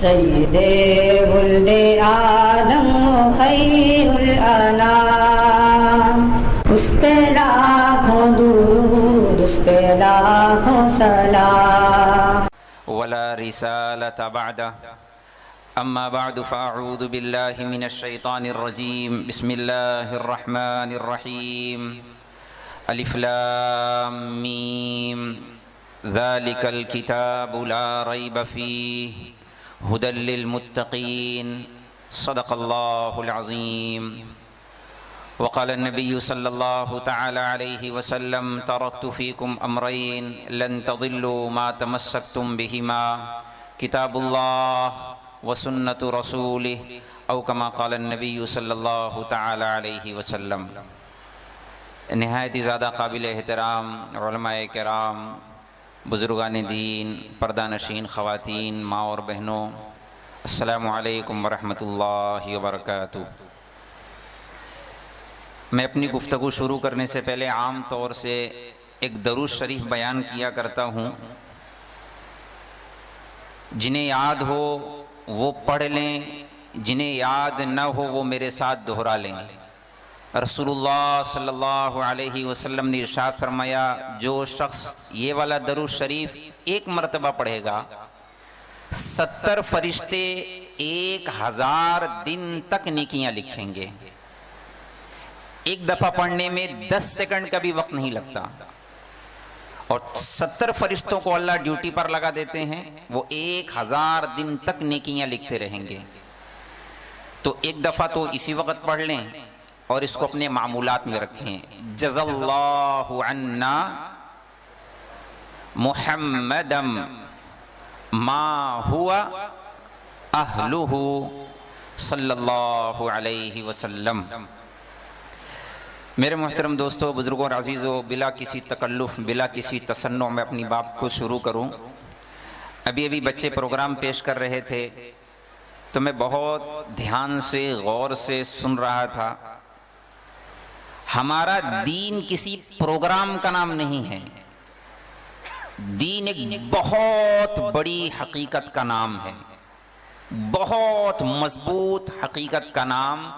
سید ولد آدم خیر الانام، اس پہ لاکھوں درود، اس پہ لاکھوں سلام، ولا رسالة بعده. أما بعد فأعوذ بالله من الشيطان الرجيم. بسم الله الرحمن الرحيم. ألف لام ميم. ذلك الكتاب لا ريب فيه هدى للمتقين. صدق الله العظيم. وقال النبي صلى الله تعالى عليه وسلم: تركت فيكم أمرين لن تضلوا ما تمسكتم بهما كتاب الله وسنة رسوله أو كما قال النبي صلى الله تعالى عليه وسلم. نہایت ہی زیادہ قابل احترام علماء کرام، بزرگان دین، پردہ نشین خواتین، ماں اور بہنوں، السلام علیکم ورحمۃ اللہ وبرکاتہ. میں اپنی گفتگو شروع کرنے سے پہلے عام طور سے ایک درود شریف بیان کیا کرتا ہوں. جنہیں یاد ہو وہ پڑھ لیں، جنہیں یاد نہ ہو وہ میرے ساتھ دہرا لیں. رسول اللہ صلی اللہ علیہ وسلم نے ارشاد فرمایا: جو شخص یہ والا درود شریف ایک مرتبہ پڑھے گا، 70 فرشتے 1000 دن تک نیکیاں لکھیں گے. ایک دفعہ پڑھنے میں 10 سیکنڈ کا بھی وقت نہیں لگتا، اور 70 فرشتوں کو اللہ ڈیوٹی پر لگا دیتے ہیں، وہ 1000 دن تک نیکیاں لکھتے رہیں گے. تو ایک دفعہ تو اسی وقت پڑھ لیں اور اس کو اپنے معمولات میں رکھیں. جزا اللہ عنا محمدم ما ہوا اہلہ صلی اللہ علیہ وسلم. میرے محترم دوستو، بزرگوں اور عزیزوں، بلا کسی تکلف، بلا کسی تصنع میں اپنی بات کو شروع کروں. ابھی بچے پروگرام پیش کر رہے تھے تو میں بہت دھیان سے غور سے سن رہا تھا. ہمارا دین کسی پروگرام کا نام نہیں ہے. دین ایک بہت بڑی حقیقت کا نام ہے، بہت مضبوط حقیقت کا نام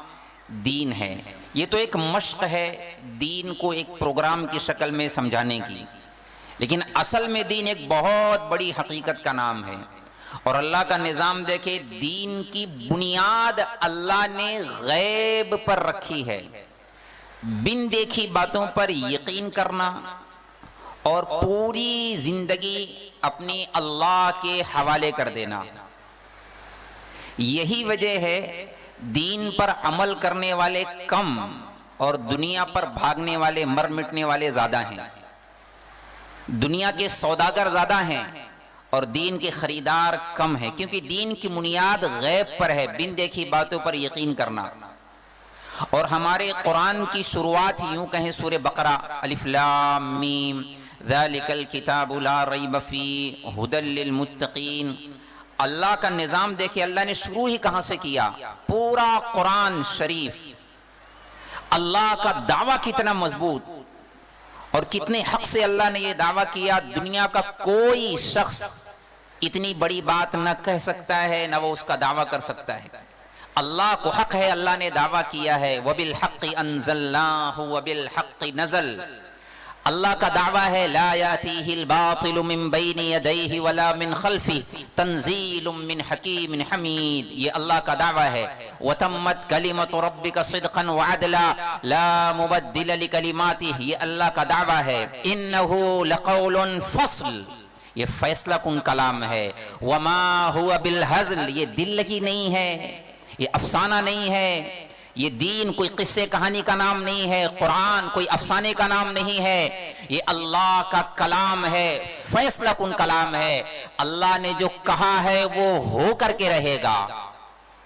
دین ہے. یہ تو ایک مشق ہے دین کو ایک پروگرام کی شکل میں سمجھانے کی، لیکن اصل میں دین ایک بہت بڑی حقیقت کا نام ہے. اور اللہ کا نظام دیکھے، دین کی بنیاد اللہ نے غیب پر رکھی ہے. بن دیکھی باتوں پر یقین کرنا اور پوری زندگی اپنی اللہ کے حوالے کر دینا. یہی وجہ ہے دین پر عمل کرنے والے کم اور دنیا پر بھاگنے والے، مر مٹنے والے زیادہ ہیں. دنیا کے سوداگر زیادہ ہیں اور دین کے خریدار کم ہیں، کیونکہ دین کی بنیاد غیب پر ہے، بن دیکھی باتوں پر یقین کرنا. اور ہمارے قرآن کی شروعات یوں کہیں سورہ بقرہ الف لام میم ذالک الکتاب لا ریب فیہ ھدی للمتقین. اللہ کا نظام دیکھیں، اللہ نے شروع ہی کہاں سے کیا؟ پورا قرآن شریف. اللہ کا دعویٰ کتنا مضبوط اور کتنے حق سے اللہ نے یہ دعویٰ کیا. دنیا کا کوئی شخص اتنی بڑی بات نہ کہہ سکتا ہے، نہ وہ اس کا دعویٰ کر سکتا ہے. اللہ کو حق ہے، اللہ نے دعویٰ کیا ہے وَبِالْحَقِّ أَنزَلْنَاهُ وَبِالْحَقِّ نَزَلَ. اللہ کا دعویٰ ہے لا یاتیہ الباطل من بین یدیہ ولا من خلفہ تنزیل من حکیم حمید. یہ اللہ کا دعویٰ ہے. وتمت کلمۃ ربک صدقا وعدلا لا مبدل لکلماتہ. یہ اللہ کا دعویٰ ہے. انہ لقول فصل. یہ فیصلہ کن کلام ہے. وما ہوا بالہزل. یہ دل لگی نہیں ہے، یہ افسانہ نہیں ہے. یہ دین کوئی قصے کہانی کا نام نہیں ہے، قرآن کوئی افسانے کا نام نہیں ہے. یہ اللہ کا کلام ہے، فیصلہ کن کلام ہے. اللہ نے جو کہا ہے وہ ہو کر کے رہے گا.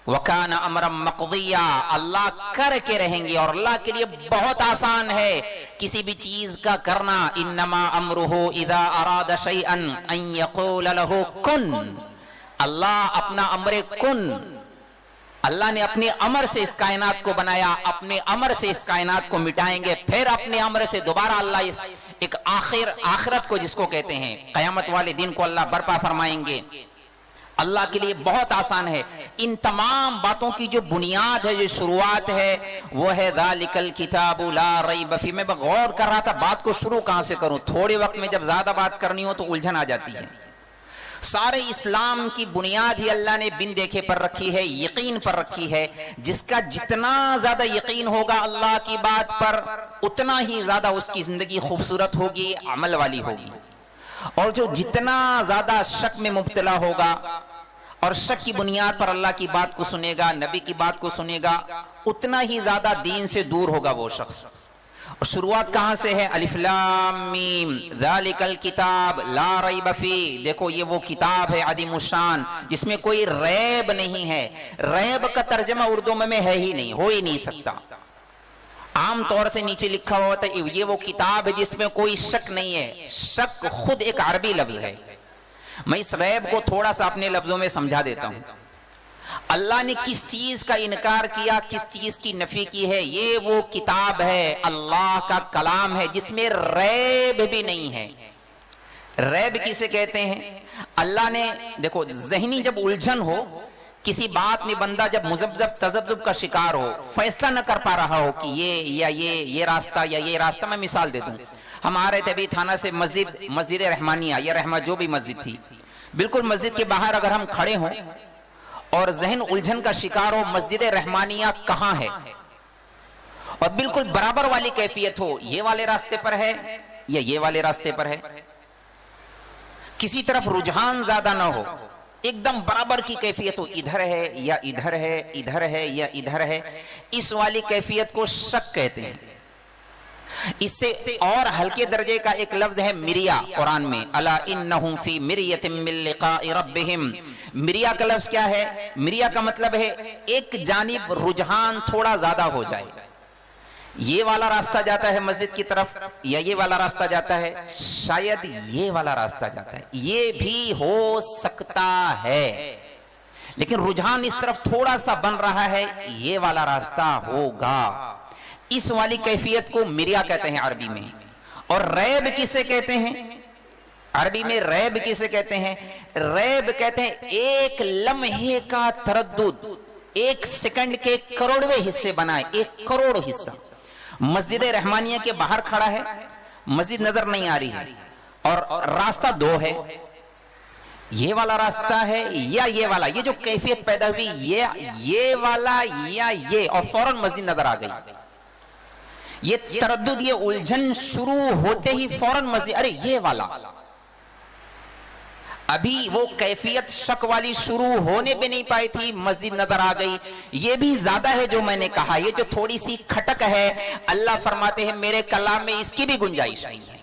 وَكَانَ أَمْرًا مَقْضِيًّا. اللہ کر کے رہیں گے، اور اللہ کے لیے بہت آسان ہے کسی بھی چیز کا کرنا. إِنَّمَا أَمْرُهُ إِذَا أَرَادَ شَيْئًا أَن يَقُولَ لَهُ كُن. اللہ اپنا امر کن، اللہ نے اپنے امر سے اس کائنات کو بنایا، اپنے امر سے اس کائنات کو مٹائیں گے، پھر اپنے امر سے دوبارہ اللہ ایک آخرت کو جس کو کہتے ہیں قیامت والے دن کو اللہ برپا فرمائیں گے. اللہ کے لیے بہت آسان ہے. ان تمام باتوں کی جو بنیاد ہے، جو شروعات ہے، وہ ہے ذالک الکتاب لا ریب فیہ. میں غور کر رہا تھا بات کو شروع کہاں سے کروں. تھوڑے وقت میں جب زیادہ بات کرنی ہو تو الجھن آ جاتی ہے. سارے اسلام کی بنیاد ہی اللہ نے بن دیکھے پر رکھی ہے، یقین پر رکھی ہے. جس کا جتنا زیادہ یقین ہوگا اللہ کی بات پر، اتنا ہی زیادہ اس کی زندگی خوبصورت ہوگی، عمل والی ہوگی. اور جو جتنا زیادہ شک میں مبتلا ہوگا اور شک کی بنیاد پر اللہ کی بات کو سنے گا، نبی کی بات کو سنے گا، اتنا ہی زیادہ دین سے دور ہوگا وہ شخص. اور شروعات کہاں سے ہے؟ الف لام میم ذالک الکتاب لا ریب فیہ. دیکھو یہ وہ کتاب ہے عظیم الشان جس میں کوئی ریب نہیں ہے. ریب کا ترجمہ اردو میں ہے ہی نہیں، ہو ہی نہیں سکتا. عام طور سے نیچے لکھا ہوا ہوتا ہے یہ وہ کتاب ہے جس میں کوئی شک نہیں ہے. شک خود ایک عربی لفظ ہے. میں اس ریب کو تھوڑا سا اپنے لفظوں میں سمجھا دیتا ہوں. اللہ نے کس چیز کا انکار کیا، کس چیز کی نفی کی ہے؟ یہ وہ کتاب ہے، اللہ کا کلام ہے جس میں ریب بھی نہیں ہے. ریب کسے کہتے ہیں؟ اللہ نے دیکھو ذہنی جب الجھن ہو، کسی بات میں بندہ جب مذبذب تذبذب کا شکار ہو، فیصلہ نہ کر پا رہا ہو کہ یہ راستہ یا یہ راستہ. میں مثال دے دوں. ہم آ رہے تھے ابھی تھانہ سے مسجد رحمانیہ یا رحمہ جو بھی مسجد تھی، بالکل مسجد کے باہر اگر ہم کھڑے ہوں اور ذہن الجھن کا شکار ہو مسجد رحمانیہ کہاں ہے، اور بالکل برابر والی کیفیت ہو، یہ والے راستے پر ہے یا یہ والے راستے پر ہے، کسی طرف رجحان زیادہ نہ ہو، ایک دم برابر کی کیفیت ہو، ادھر ہے یا ادھر ہے، ادھر ہے یا ادھر ہے، اس والی کیفیت کو شک کہتے ہیں. اس سے اور ہلکے درجے کا ایک لفظ ہے مریا قرآن میں، الا انہم فی مریۃ من لقاء ربہم. مریا کا لفظ کیا ہے؟ مریا کا مطلب ہے ایک جانب رجحان تھوڑا زیادہ ہو جائے. یہ والا راستہ جاتا ہے مسجد کی طرف یا یہ والا راستہ جاتا ہے، شاید یہ والا راستہ جاتا ہے، یہ بھی ہو سکتا ہے، لیکن رجحان اس طرف تھوڑا سا بن رہا ہے، یہ والا راستہ ہوگا. اس والی کیفیت کو مریا کہتے ہیں عربی میں. اور ریب کسے کہتے ہیں عربی میں؟ ریب کسے کہتے ہیں؟ ریب کہتے ہیں ایک لمحے کا تردد، ایک سیکنڈ کے کروڑویں حصے بنائے، 1 کروڑ حصہ. مسجد رحمانیہ کے باہر کھڑا ہے، مسجد نظر نہیں آ رہی ہے اور راستہ 2 ہے، یہ والا راستہ ہے یا یہ والا. یہ جو کیفیت پیدا ہوئی یہ والا یا یہ، اور فوراً مسجد نظر آ گئی. یہ تردد، یہ الجھن شروع ہوتے ہی فوراً مسجد، ارے یہ والا. ابھی وہ کیفیت شک والی شروع ہونے بھی نہیں پائی تھی، مسجد نظر آ گئی. یہ بھی زیادہ ہے جو میں نے کہا، یہ جو تھوڑی سی کھٹک ہے، اللہ فرماتے ہیں میرے کلام میں اس کی بھی گنجائش نہیں ہے.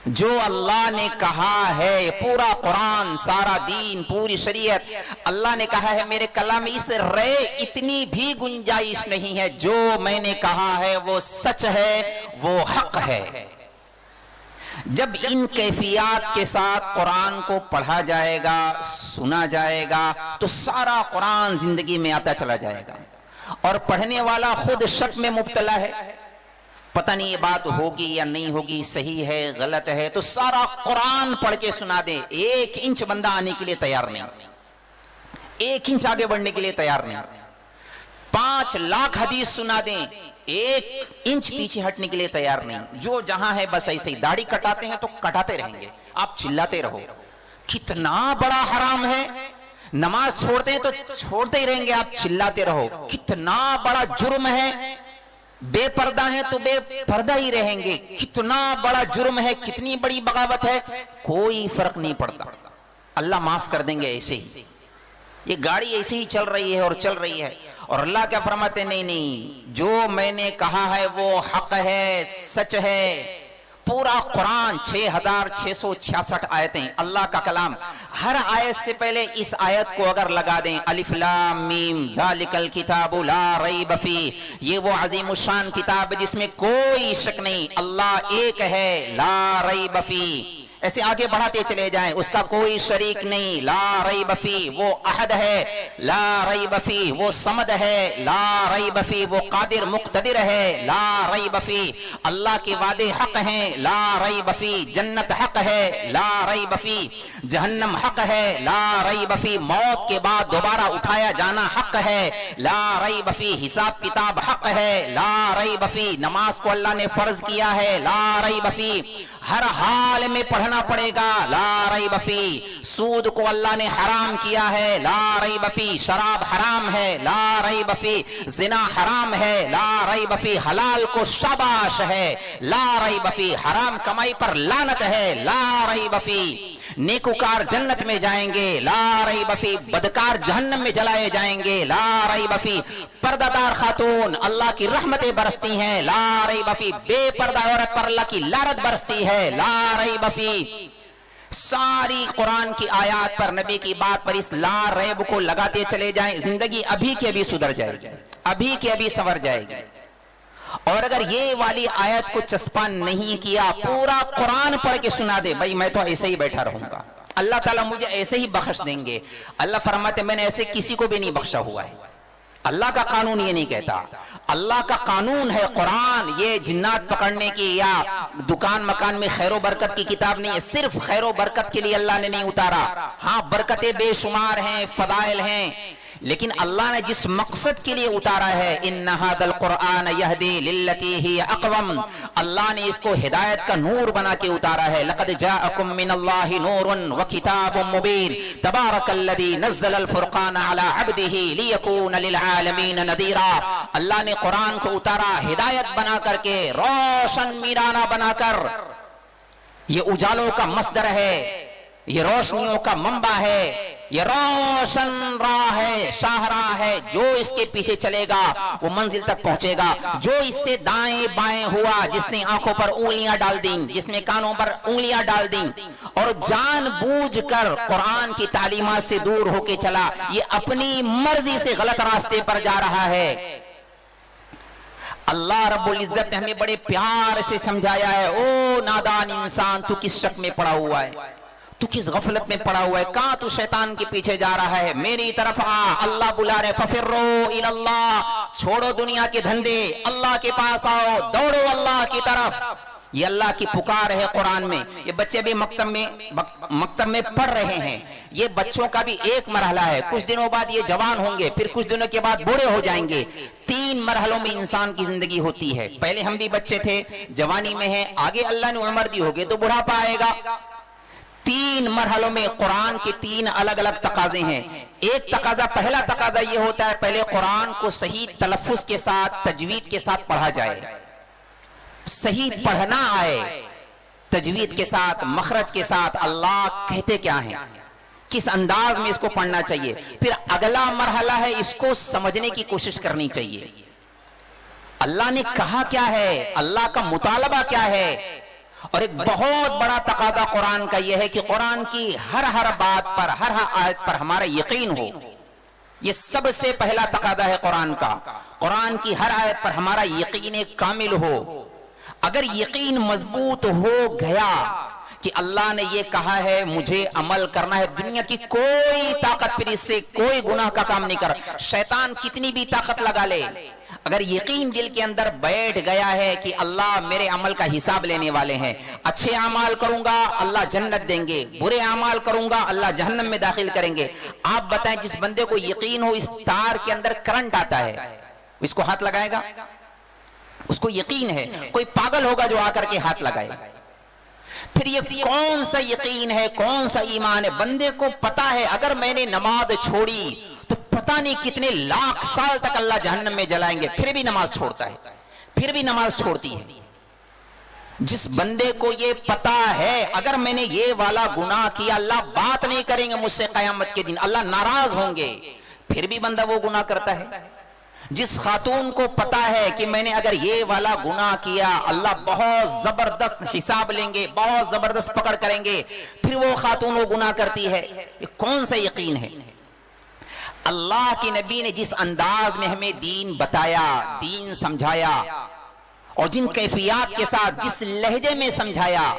جو اللہ نے کہا ہے، پورا قرآن، سارا دین، پوری شریعت، اللہ نے کہا ہے میرے کلام میں اس رے اتنی بھی گنجائش نہیں ہے. جو میں نے کہا ہے وہ سچ ہے، وہ حق ہے. جب ان کیفیات کے ساتھ قرآن کو پڑھا جائے گا، سنا جائے گا، تو سارا قرآن زندگی میں آتا چلا جائے گا. اور پڑھنے والا خود شک میں مبتلا ہے، پتہ نہیں یہ بات ہوگی یا نہیں ہوگی، صحیح ہے غلط ہے، تو سارا قرآن پڑھ کے سنا دیں، 1 انچ بندہ آنے کے لیے تیار نہیں، 1 انچ آگے بڑھنے کے لیے تیار نہیں. 5 لاکھ حدیث سنا دیں، 1 انچ پیچھے ہٹنے کے لیے تیار نہیں. جو جہاں ہے بس ایسے ہی. داڑھی کٹاتے ہیں تو کٹاتے رہیں گے، آپ چلاتے رہو کتنا بڑا حرام ہے. نماز چھوڑتے ہیں تو چھوڑتے ہی رہیں گے، آپ چلاتے رہو کتنا بڑا جرم ہے. بے پردہ ہیں تو بے پردہ ہی رہیں گے، کتنا بڑا جرم ہے، کتنی بڑی بغاوت ہے، کوئی فرق نہیں پڑتا، اللہ معاف کر دیں گے ایسے ہی. یہ گاڑی ایسے ہی چل رہی ہے اور چل رہی ہے. اور اللہ کیا فرماتے ہیں؟ نہیں، جو میں نے کہا ہے وہ حق ہے، سچ ہے. پورا قرآن 6666 آیتیں، اللہ کا کلام. ہر آیت سے پہلے اس آیت کو اگر لگا دیں، الف لام میم ذالک الکتاب لا ریب فیہ، یہ وہ عظیم الشان کتاب ہے جس میں کوئی شک نہیں، اللہ ایک ہے، لا ریب فیہ. ایسے آگے بڑھاتے چلے جائیں. اس کا کوئی شریک نہیں. لا ریب فی وہ احد ہے. لا ریب فی وہ صمد ہے. لا ریب فی وہ قادر مقتدر ہے. لا ریب فی اللہ کے وعدے حق ہیں. لا ریب فی جنت حق ہے. لا ریب فی جہنم حق ہے. لا ریب فی موت کے بعد دوبارہ اٹھایا جانا حق ہے. لا ریب فی حساب کتاب حق ہے. لا ریب فی نماز کو اللہ نے فرض کیا ہے. لا ریب فی ہر حال میں پڑھنا پڑے گا. لا ریب فی سود کو اللہ نے حرام کیا ہے. لا ریب فی شراب حرام ہے. لا ریب فی زنا حرام ہے. لا ریب فی حلال کو شاباش ہے. لا ریب فی حرام کمائی پر لعنت ہے. لا ریب فی نیکوکار جنت میں جائیں گے. لا ریب فی بدکار جہنم میں جلائے جائیں گے. لا ریب فی پردہ دار خاتون اللہ کی رحمتیں برستی ہیں. لا ریب فی بے پردہ عورت پر اللہ کی لعنت برستی ہے. لا ریب فی ساری قرآن کی آیات پر نبی کی بات پر اس لا ریب کو لگاتے چلے جائیں. زندگی ابھی کے ابھی سدھر جائے گی. ابھی کے ابھی سنور جائے گی. اور اگر یہ والی آیت کو چسپاں نہیں کیا پورا قرآن پڑھ کے سنا دے بھائی میں تو ایسے ہی بیٹھا رہوں گا اللہ تعالیٰ مجھے ایسے ہی بخش دیں گے. اللہ فرماتے میں نے ایسے کسی کو بھی نہیں بخشا ہوا ہے. اللہ کا قانون یہ نہیں کہتا. اللہ کا قانون ہے قرآن. یہ جنات پکڑنے کی یا دکان مکان میں خیر و برکت کی کتاب نہیں ہے. صرف خیر و برکت کے لیے اللہ نے نہیں اتارا. ہاں برکتیں بے شمار ہیں, فضائل ہیں, لیکن اللہ نے جس مقصد کے لیے اتارا ہے ان ھذا القرآن یہدی للتی ہی اقوم, اللہ نے اس کو ہدایت کا نور بنا کے اتارا ہے. لقد جاءکم من اللہ نور وکتاب مبین تبارک الذی نزل الفرقان علی عبدہ لیکون للعالمین نذیرا. اللہ نے قرآن کو اتارا ہدایت بنا کر کے, روشن میرانہ بنا کر. یہ اجالوں کا مصدر ہے, یہ روشنیوں کا منبع ہے, یہ روشن راہ ہے, شاہراہ ہے. جو اس کے پیچھے چلے گا وہ منزل تک پہنچے گا. جو اس سے دائیں بائیں ہوا, جس نے آنکھوں پر انگلیاں ڈال دیں, جس نے کانوں پر انگلیاں ڈال دیں اور جان بوجھ کر قرآن کی تعلیمات سے دور ہو کے چلا, یہ اپنی مرضی سے غلط راستے پر جا رہا ہے. اللہ رب العزت نے ہمیں بڑے پیار سے سمجھایا ہے, او نادان انسان تو کس شک میں پڑا ہوا ہے, تو کس غفلت میں پڑا ہوا ہے, کہاں تو شیطان کے پیچھے جا رہا ہے, میری طرف آ. اللہ بلا رہے ففروا الی اللہ, چھوڑو دنیا کے دھندے, اللہ کے پاس آؤ, دوڑو اللہ کی طرف. یہ اللہ کی پکار ہے قرآن میں. یہ بچے بھی مکتب میں پڑھ رہے ہیں. یہ بچوں کا بھی ایک مرحلہ ہے. کچھ دنوں بعد یہ جوان ہوں گے, پھر کچھ دنوں کے بعد بوڑھے ہو جائیں گے. 3 مرحلوں میں انسان کی زندگی ہوتی ہے. پہلے ہم بھی بچے تھے, جوانی میں ہیں, آگے اللہ نے عمر دی ہوگی تو بڑھاپا آئے گا. 3 مرحلوں میں قرآن کے 3 الگ الگ تقاضے ہیں. ایک تقاضا, پہلا تقاضا یہ ہوتا ہے پہلے قرآن کو صحیح تلفظ کے ساتھ, تجوید کے ساتھ پڑھا جائے, صحیح پڑھنا آئے, تجوید کے ساتھ, مخرج کے ساتھ, اللہ کہتے کیا ہیں, کس انداز میں اس کو پڑھنا چاہیے. پھر اگلا مرحلہ ہے اس کو سمجھنے کی کوشش کرنی چاہیے. اللہ نے کہا کیا ہے, اللہ کا مطالبہ کیا ہے. اور ایک بہت بڑا تقاضا قرآن کا یہ ہے کہ قرآن کی ہر بات پر, ہر آیت پر ہمارا یقین ہو. یہ سب سے پہلا تقاضا ہے قرآن کا. قرآن کی ہر آیت پر ہمارا یقین کامل ہو. اگر یقین مضبوط ہو گیا کہ اللہ نے یہ کہا ہے مجھے عمل کرنا ہے, دنیا کی کوئی طاقت پھر اس سے کوئی گناہ کا کام نہیں کر. شیطان کتنی بھی طاقت لگا لے, اگر یقین دل کے اندر بیٹھ گیا ہے کہ اللہ میرے عمل کا حساب لینے والے ہیں, اچھے اعمال کروں گا اللہ جنت دیں گے, برے اعمال کروں گا اللہ جہنم میں داخل کریں گے. آپ بتائیں جس بندے کو یقین ہو اس تار کے اندر کرنٹ آتا ہے, اس کو ہاتھ لگائے گا؟ اس کو یقین ہے. کوئی پاگل ہوگا جو آ کر کے ہاتھ لگائے. پھر یہ کون سا یقین ہے, کون سا ایمان ہے؟ بندے کو پتا ہے اگر میں نے نماز چھوڑی تو پتہ نہیں کتنے لاکھ سال تک اللہ جہنم میں جلائیں گے, پھر بھی نماز چھوڑتا ہے, پھر بھی نماز چھوڑتی ہے. جس بندے کو یہ پتا ہے اگر میں نے یہ والا گناہ کیا اللہ بات نہیں کریں گے مجھ سے قیامت کے دن, اللہ ناراض ہوں گے, پھر بھی بندہ وہ گناہ کرتا ہے. جس خاتون کو پتا ہے کہ میں نے اگر یہ والا گناہ کیا اللہ بہت زبردست حساب لیں گے, بہت زبردست پکڑ کریں گے, پھر وہ خاتون وہ گناہ کرتی ہے. یہ کون سا یقین ہے؟ اللہ کے نبی نے جس انداز میں ہمیں دین بتایا, دین سمجھایا, اور جن کیفیات کے ساتھ جس لہجے میں سمجھایا,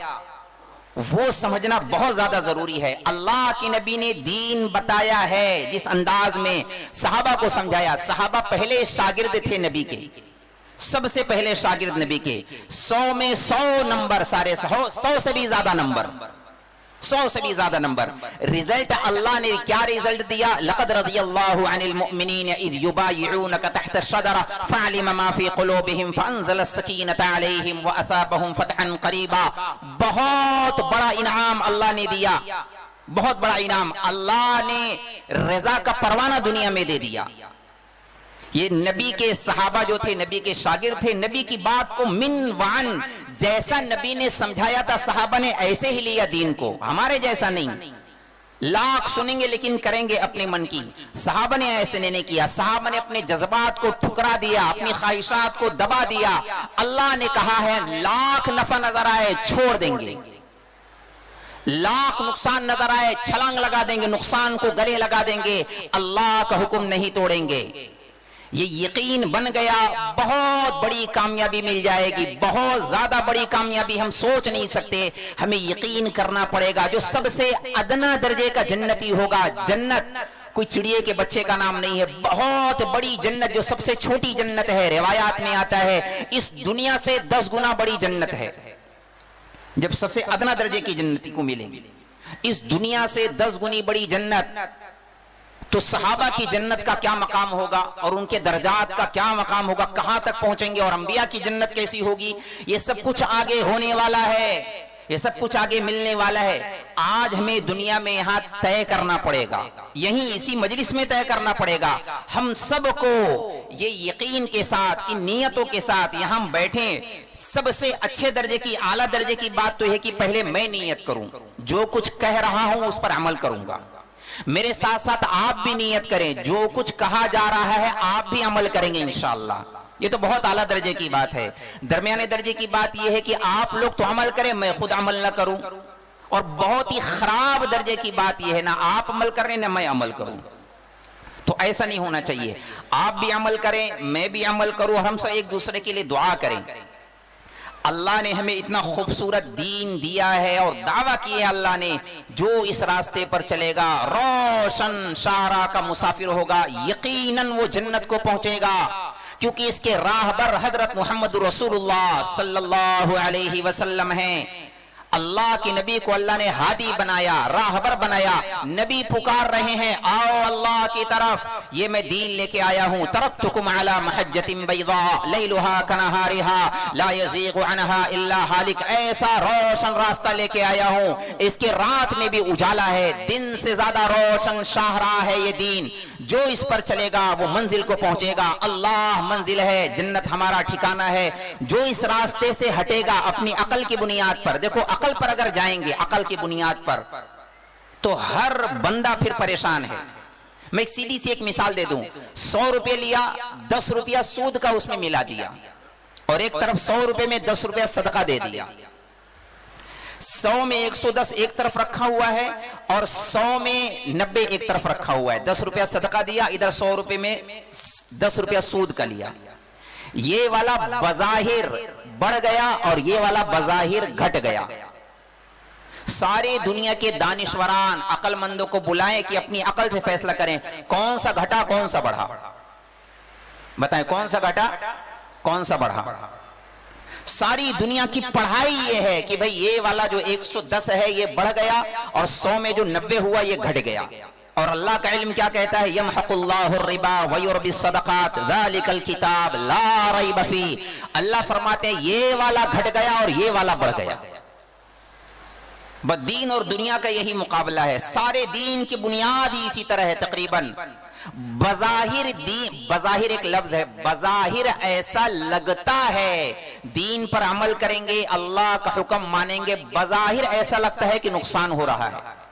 وہ سمجھنا بہت زیادہ ضروری ہے. اللہ کے نبی نے دین بتایا ہے جس انداز میں صحابہ کو سمجھایا. صحابہ پہلے شاگرد تھے نبی کے، سب سے پہلے شاگرد نبی کے. 100 میں 100 نمبر، سارے 100 سے بھی زیادہ نمبر، 100 سے بھی زیادہ نمبر. رزلٹ اللہ نے کیا رزلٹ دیا؟ لقد رضی اللہ عن المؤمنین اذ یبایعونک تحت الشجرہ فعلم ما فی قلوبہم فانزل السکینۃ علیہم واثابہم فتحا قریبا. بہت بڑا انعام اللہ نے دیا، بہت بڑا انعام. اللہ نے رضا کا پروانہ دنیا میں دے دیا. یہ نبی کے صحابہ جو تھے، نبی کے شاگرد تھے، نبی کی بات کو من وعن، جیسا نبی نے سمجھایا تھا صحابہ نے ایسے ہی لیا دین کو، ہمارے جیسا نہیں. لاکھ سنیں گے لیکن کریں گے اپنے من کی. صحابہ نے ایسے نہیں کیا. صحابہ نے اپنے جذبات کو ٹھکرا دیا، اپنی خواہشات کو دبا دیا. اللہ نے کہا ہے لاکھ نفع نظر آئے چھوڑ دیں گے، لاکھ نقصان نظر آئے چھلانگ لگا دیں گے، نقصان کو گلے لگا دیں گے، اللہ کا حکم نہیں توڑیں گے. یہ یقین بن گیا، بہت بڑی کامیابی مل جائے گی، بہت زیادہ بڑی کامیابی ہم سوچ نہیں سکتے. ہمیں یقین کرنا پڑے گا جو سب سے ادنا درجے کا جنتی ہوگا. جنت کوئی چڑیے کے بچے کا نام نہیں ہے، بہت بڑی جنت جو سب سے چھوٹی جنت ہے. روایات میں آتا ہے اس دنیا سے 10 گنا بڑی جنت ہے جب سب سے ادنا درجے کی جنتی کو ملیں گی. اس دنیا سے 10 گنی بڑی جنت. تو صحابہ کی جنت کا کیا مقام ہوگا اور ان کے درجات کا کیا مقام ہوگا، کہاں تک پہنچیں گے، اور انبیاء کی جنت کیسی ہوگی، یہ سب کچھ آگے ہونے والا ہے، یہ سب کچھ آگے ملنے والا ہے. آج ہمیں دنیا میں یہاں طے کرنا پڑے گا، یہیں اسی مجلس میں طے کرنا پڑے گا. ہم سب کو یہ یقین کے ساتھ، ان نیتوں کے ساتھ یہاں ہم بیٹھیں. سب سے اچھے درجے کی، اعلیٰ درجے کی بات تو یہ کہ پہلے میں نیت کروں، جو کچھ کہہ رہا ہوں اس پر عمل کروں گا. میرے ساتھ ساتھ آپ بھی نیت کریں، جو کچھ کہا جا رہا ہے آپ بھی عمل کریں گے انشاءاللہ. یہ تو بہت اعلیٰ درجے کی بات ہے. درمیانے درجے کی بات یہ ہے کہ آپ لوگ تو عمل کریں، میں خود عمل نہ کروں. اور بہت ہی خراب درجے کی بات یہ ہے نہ آپ عمل کریں نہ میں عمل کروں. تو ایسا نہیں ہونا چاہیے. آپ بھی عمل کریں، میں بھی عمل کروں، اور ہم سب ایک دوسرے کے لیے دعا کریں. اللہ نے ہمیں اتنا خوبصورت دین دیا ہے اور دعویٰ کیا ہے اللہ نے، جو اس راستے پر چلے گا روشن شاہراہ کا مسافر ہوگا، یقیناً وہ جنت کو پہنچے گا. کیونکہ اس کے راہبر حضرت محمد رسول اللہ صلی اللہ علیہ وسلم ہیں. اللہ کے نبی کو اللہ نے ہادی بنایا، راہبر بنایا. نبی پکار رہے ہیں آؤ اللہ کی طرف، یہ میں دین لے کے آیا ہوں. ترکتکم علی محجۃ بیضاء لیلھا کنہارھا لا یزیغ عنھا الا ھالک. ایسا روشن راستہ لے کے آیا ہوں، اس کے رات میں بھی اجالا ہے، دن سے زیادہ روشن شاہراہ ہے یہ دین. جو اس پر چلے گا وہ منزل کو پہنچے گا. اللہ منزل ہے، جنت ہمارا ٹھکانہ ہے. جو اس راستے سے ہٹے گا اپنی عقل کی بنیاد پر، دیکھو عقل پر اگر جائیں گے، عقل کی بنیاد پر، تو ہر بندہ پھر پریشان ہے. میں ایک سیدھی سی ایک مثال دے دوں. 100 روپے لیا، 10 روپیہ سود کا اس میں ملا دیا، اور ایک طرف 100 روپے میں 10 روپیہ صدقہ دے دیا. 100 میں 110 ایک طرف رکھا ہوا ہے اور 100 میں 90 ایک طرف رکھا ہوا ہے. 10 روپیہ صدقہ دیا، ادھر 100 روپے میں 10 روپیہ سود کا لیا. یہ والا بظاہر بڑھ گیا اور یہ والا بظاہر گھٹ گیا. ساری دنیا کے دانشوران عقل مندوں کو بلائیں کہ اپنی عقل سے فیصلہ کریں کون سا گھٹا کون سا بڑھا. بتائیں کون سا گھٹا کون سا بڑھا. ساری دنیا کی پڑھائی یہ ہے کہ بھئی یہ والا جو 110 ہے یہ بڑھ گیا اور 100 میں جو 90 ہوا یہ گھٹ گیا. اور اللہ کا علم کیا کہتا ہے؟ یمحق اللہ الربا ویربی الصدقات ذالک الکتاب لا ریب فیہ. اللہ فرماتے ہیں یہ والا گھٹ گیا اور یہ والا بڑھ گیا. بس دین اور دنیا کا یہی مقابلہ ہے. سارے دین کی بنیاد ہی اسی طرح ہے تقریباً. بظاہر دین، بظاہر ایک لفظ ہے، بظاہر ایسا لگتا ہے دین پر عمل کریں گے، اللہ کا حکم مانیں گے، بظاہر ایسا لگتا ہے کہ نقصان ہو رہا ہے.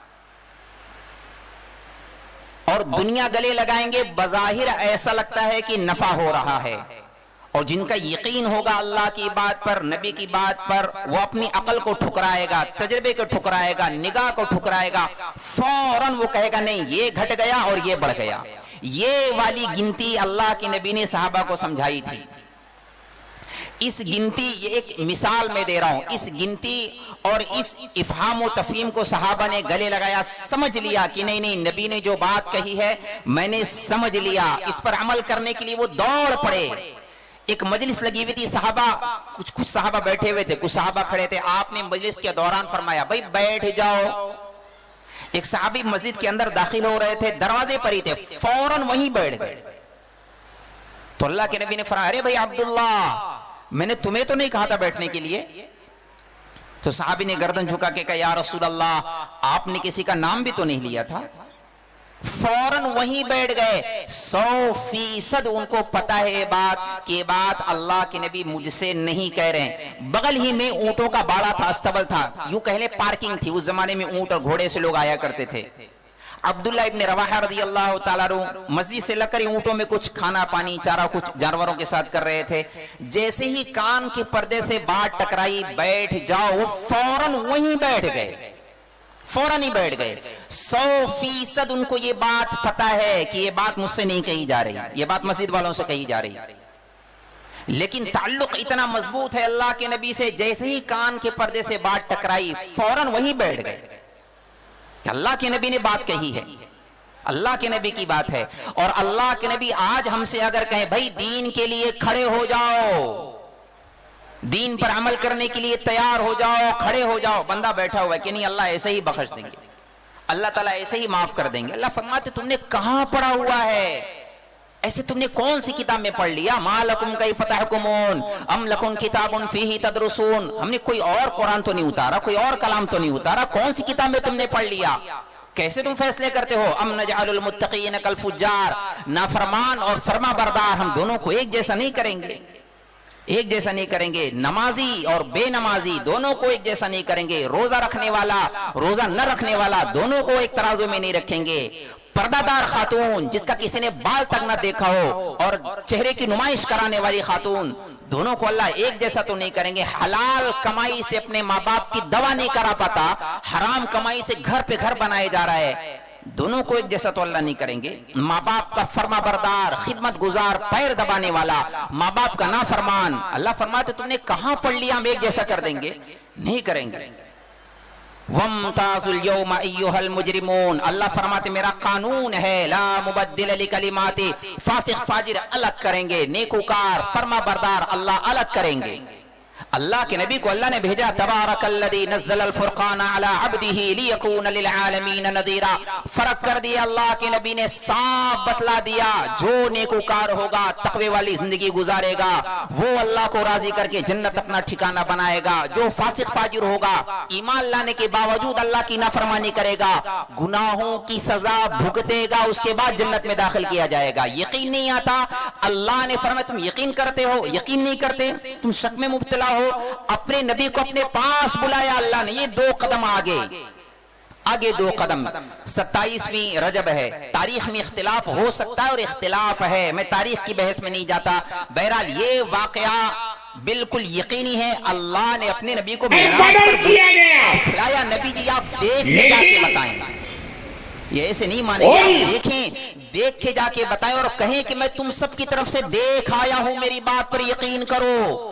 اور دنیا گلے لگائیں گے، بظاہر ایسا لگتا ہے کہ نفع ہو رہا ہے. اور جن کا یقین ہوگا اللہ کی بات پر، نبی کی بات پر، وہ اپنی عقل کو ٹھکرائے گا، تجربے کو ٹھکرائے گا، نگاہ کو ٹھکرائے گا. فوراً وہ کہے گا نہیں یہ گھٹ گیا اور یہ بڑھ گیا. یہ والی گنتی اللہ کے نبی نے صحابہ کو سمجھائی تھی. اس گنتی، یہ ایک مثال میں دے رہا ہوں، اس گنتی اور اس افہام و تفہیم کو صحابہ نے گلے لگایا، سمجھ لیا کہ نہیں نہیں نبی نے جو بات کہی ہے میں نے سمجھ لیا، اس پر عمل کرنے کے لیے وہ دوڑ پڑے۔ ایک مجلس لگی ہوئی تھی، صحابہ کچھ صحابہ بیٹھے ہوئے تھے، کچھ صحابہ کھڑے تھے، آپ نے مجلس کے دوران فرمایا بھائی بیٹھ جاؤ۔ ایک صحابی مسجد کے اندر داخل ہو رہے تھے، دروازے پر ہی تھے، فوراً وہیں بیٹھ گئے۔ تو اللہ کے نبی نے فرمایا ارے بھائی عبداللہ، میں نے تمہیں تو نہیں کہا تھا بیٹھنے کے لیے۔ تو صحابی نے گردن جھکا کے کہا یا رسول اللہ، آپ نے کسی کا نام بھی تو نہیں لیا تھا۔ فوراً وہیں بیٹھ گئے۔ 100% ان کو پتا ہے یہ بات کہ یہ بات اللہ کے نبی مجھ سے نہیں کہہ رہے ہیں۔ بغل ہی میں اونٹوں کا باڑا تھا، استبل تھا، یوں کہہ لیں پارکنگ تھی، اس زمانے میں اونٹ اور گھوڑے سے لوگ آیا کرتے تھے۔ عبداللہ ابن رواحہ رضی اللہ تعالیٰ عنہ مسجد سے لگ کر اونٹوں میں کچھ کھانا پانی چارہ کچھ جانوروں کے ساتھ کر رہے تھے، جیسے ہی کان کے پردے سے بات ٹکرائی بیٹھ جاؤ، وہ فوراً وہیں بیٹھ گئے، فوراً ہی بیٹھ گئے۔ 100% ان کو یہ بات پتا ہے کہ یہ بات مجھ سے نہیں کہی جا رہی، یہ بات مسجد والوں سے کہی جا رہی، لیکن تعلق اتنا مضبوط ہے اللہ کے نبی سے، جیسے ہی کان کے پردے سے بات ٹکرائی فوراً وہیں بیٹھ گئے کہ اللہ کے نبی نے بات کہی ہے، اللہ کے نبی کی بات ہے۔ اور اللہ کے نبی آج ہم سے اگر کہیں بھائی دین کے لیے کھڑے ہو جاؤ، دین پر عمل کرنے کے لیے تیار ہو جاؤ، کھڑے ہو جاؤ، بندہ بیٹھا ہوا ہے کہ نہیں اللہ ایسے ہی بخش دیں گے، اللہ تعالیٰ ایسے ہی معاف کر دیں گے۔ اللہ فرماتے تم نے کہاں پڑھا ہوا ہے، ایسے تم نے کون سی کتاب میں پڑھ لیا؟ ما لکم کیف تحکمون ام لکم کتاب فیہ تدرسون، ہم نے کوئی اور قرآن تو نہیں اتارا، کوئی اور کلام تو نہیں اتارا، کون سی کتاب میں تم نے پڑھ لیا؟ کیسے تم فیصلے کرتے ہو؟ ام نجعل المتقین کالفجار، نافرمان اور فرما بردار ہم دونوں کو ایک جیسا نہیں کریں گے، ایک جیسا نہیں کریں گے، نمازی اور بے نمازی دونوں کو ایک جیسا نہیں کریں گے، روزہ رکھنے والا روزہ نہ رکھنے والا دونوں کو ایک ترازو میں نہیں رکھیں گے، پردہ دار خاتون جس کا کسی نے بال تک نہ دیکھا ہو اور چہرے کی نمائش کرانے والی خاتون، دونوں کو اللہ ایک جیسا تو نہیں کریں گے۔ حلال کمائی سے اپنے ماں باپ کی دوا نہیں کرا پاتا، حرام کمائی سے گھر پہ گھر بنائے جا رہا ہے، دونوں کو ایک جیسا تو اللہ نہیں کریں گے۔ ماں باپ کا فرما بردار، خدمت گزار، پیر دبانے والا، ماں باپ کا نافرمان، اللہ فرماتے تم نے کہاں پڑھ لیا ہم ایک جیسا کر دیں گے؟ نہیں کریں گے۔ وَامْتَازُوا الْيَوْمَ أَيُّهَا الْمُجْرِمُونَ، اللہ فرماتے میرا قانون ہے لا مبدل لکلماتی، فاسق فاجر الگ کریں گے، نیکوکار فرما بردار اللہ الگ کریں گے۔ اللہ کے نبی کو اللہ نے بھیجا، تبارک الذی نزل الفرقان علی عبدہ لیکون للعالمین نذیرا، فرق کر دیا اللہ کے نبی نے، صاف بتلا دیا جو نیکوکار ہوگا، تقوی والی زندگی گزارے گا، وہ اللہ کو راضی کر کے جنت اپنا ٹھکانہ بنائے گا، جو فاسق فاجر ہوگا ایمان لانے کے باوجود اللہ کی نافرمانی کرے گا، گناہوں کی سزا بھگتے گا، اس کے بعد جنت میں داخل کیا جائے گا۔ یقین نہیں آتا، اللہ نے فرمایا تم یقین کرتے ہو، یقین نہیں کرتے، تم شک میں مبتلا ہو، اپنے نبی کو اپنے پاس بلایا اللہ نے، یہ 2 قدم آگے 2 قدم۔ 27ویں رجب ہے، تاریخ میں اختلاف ہو سکتا ہے اور اختلاف ہے، میں تاریخ کی بحث میں نہیں جاتا، بہرحال یہ واقعہ بالکل یقینی ہے، اللہ نے اپنے نبی کو معراج پر کھلایا، نبی جی آپ دیکھ کے جا کے بتائیں، یہ ایسے نہیں مانیں گے، آپ دیکھیں، دیکھ کے جا کے بتائیں اور کہیں کہ میں تم سب کی طرف سے دیکھ آیا ہوں، میری بات پر یقین کرو،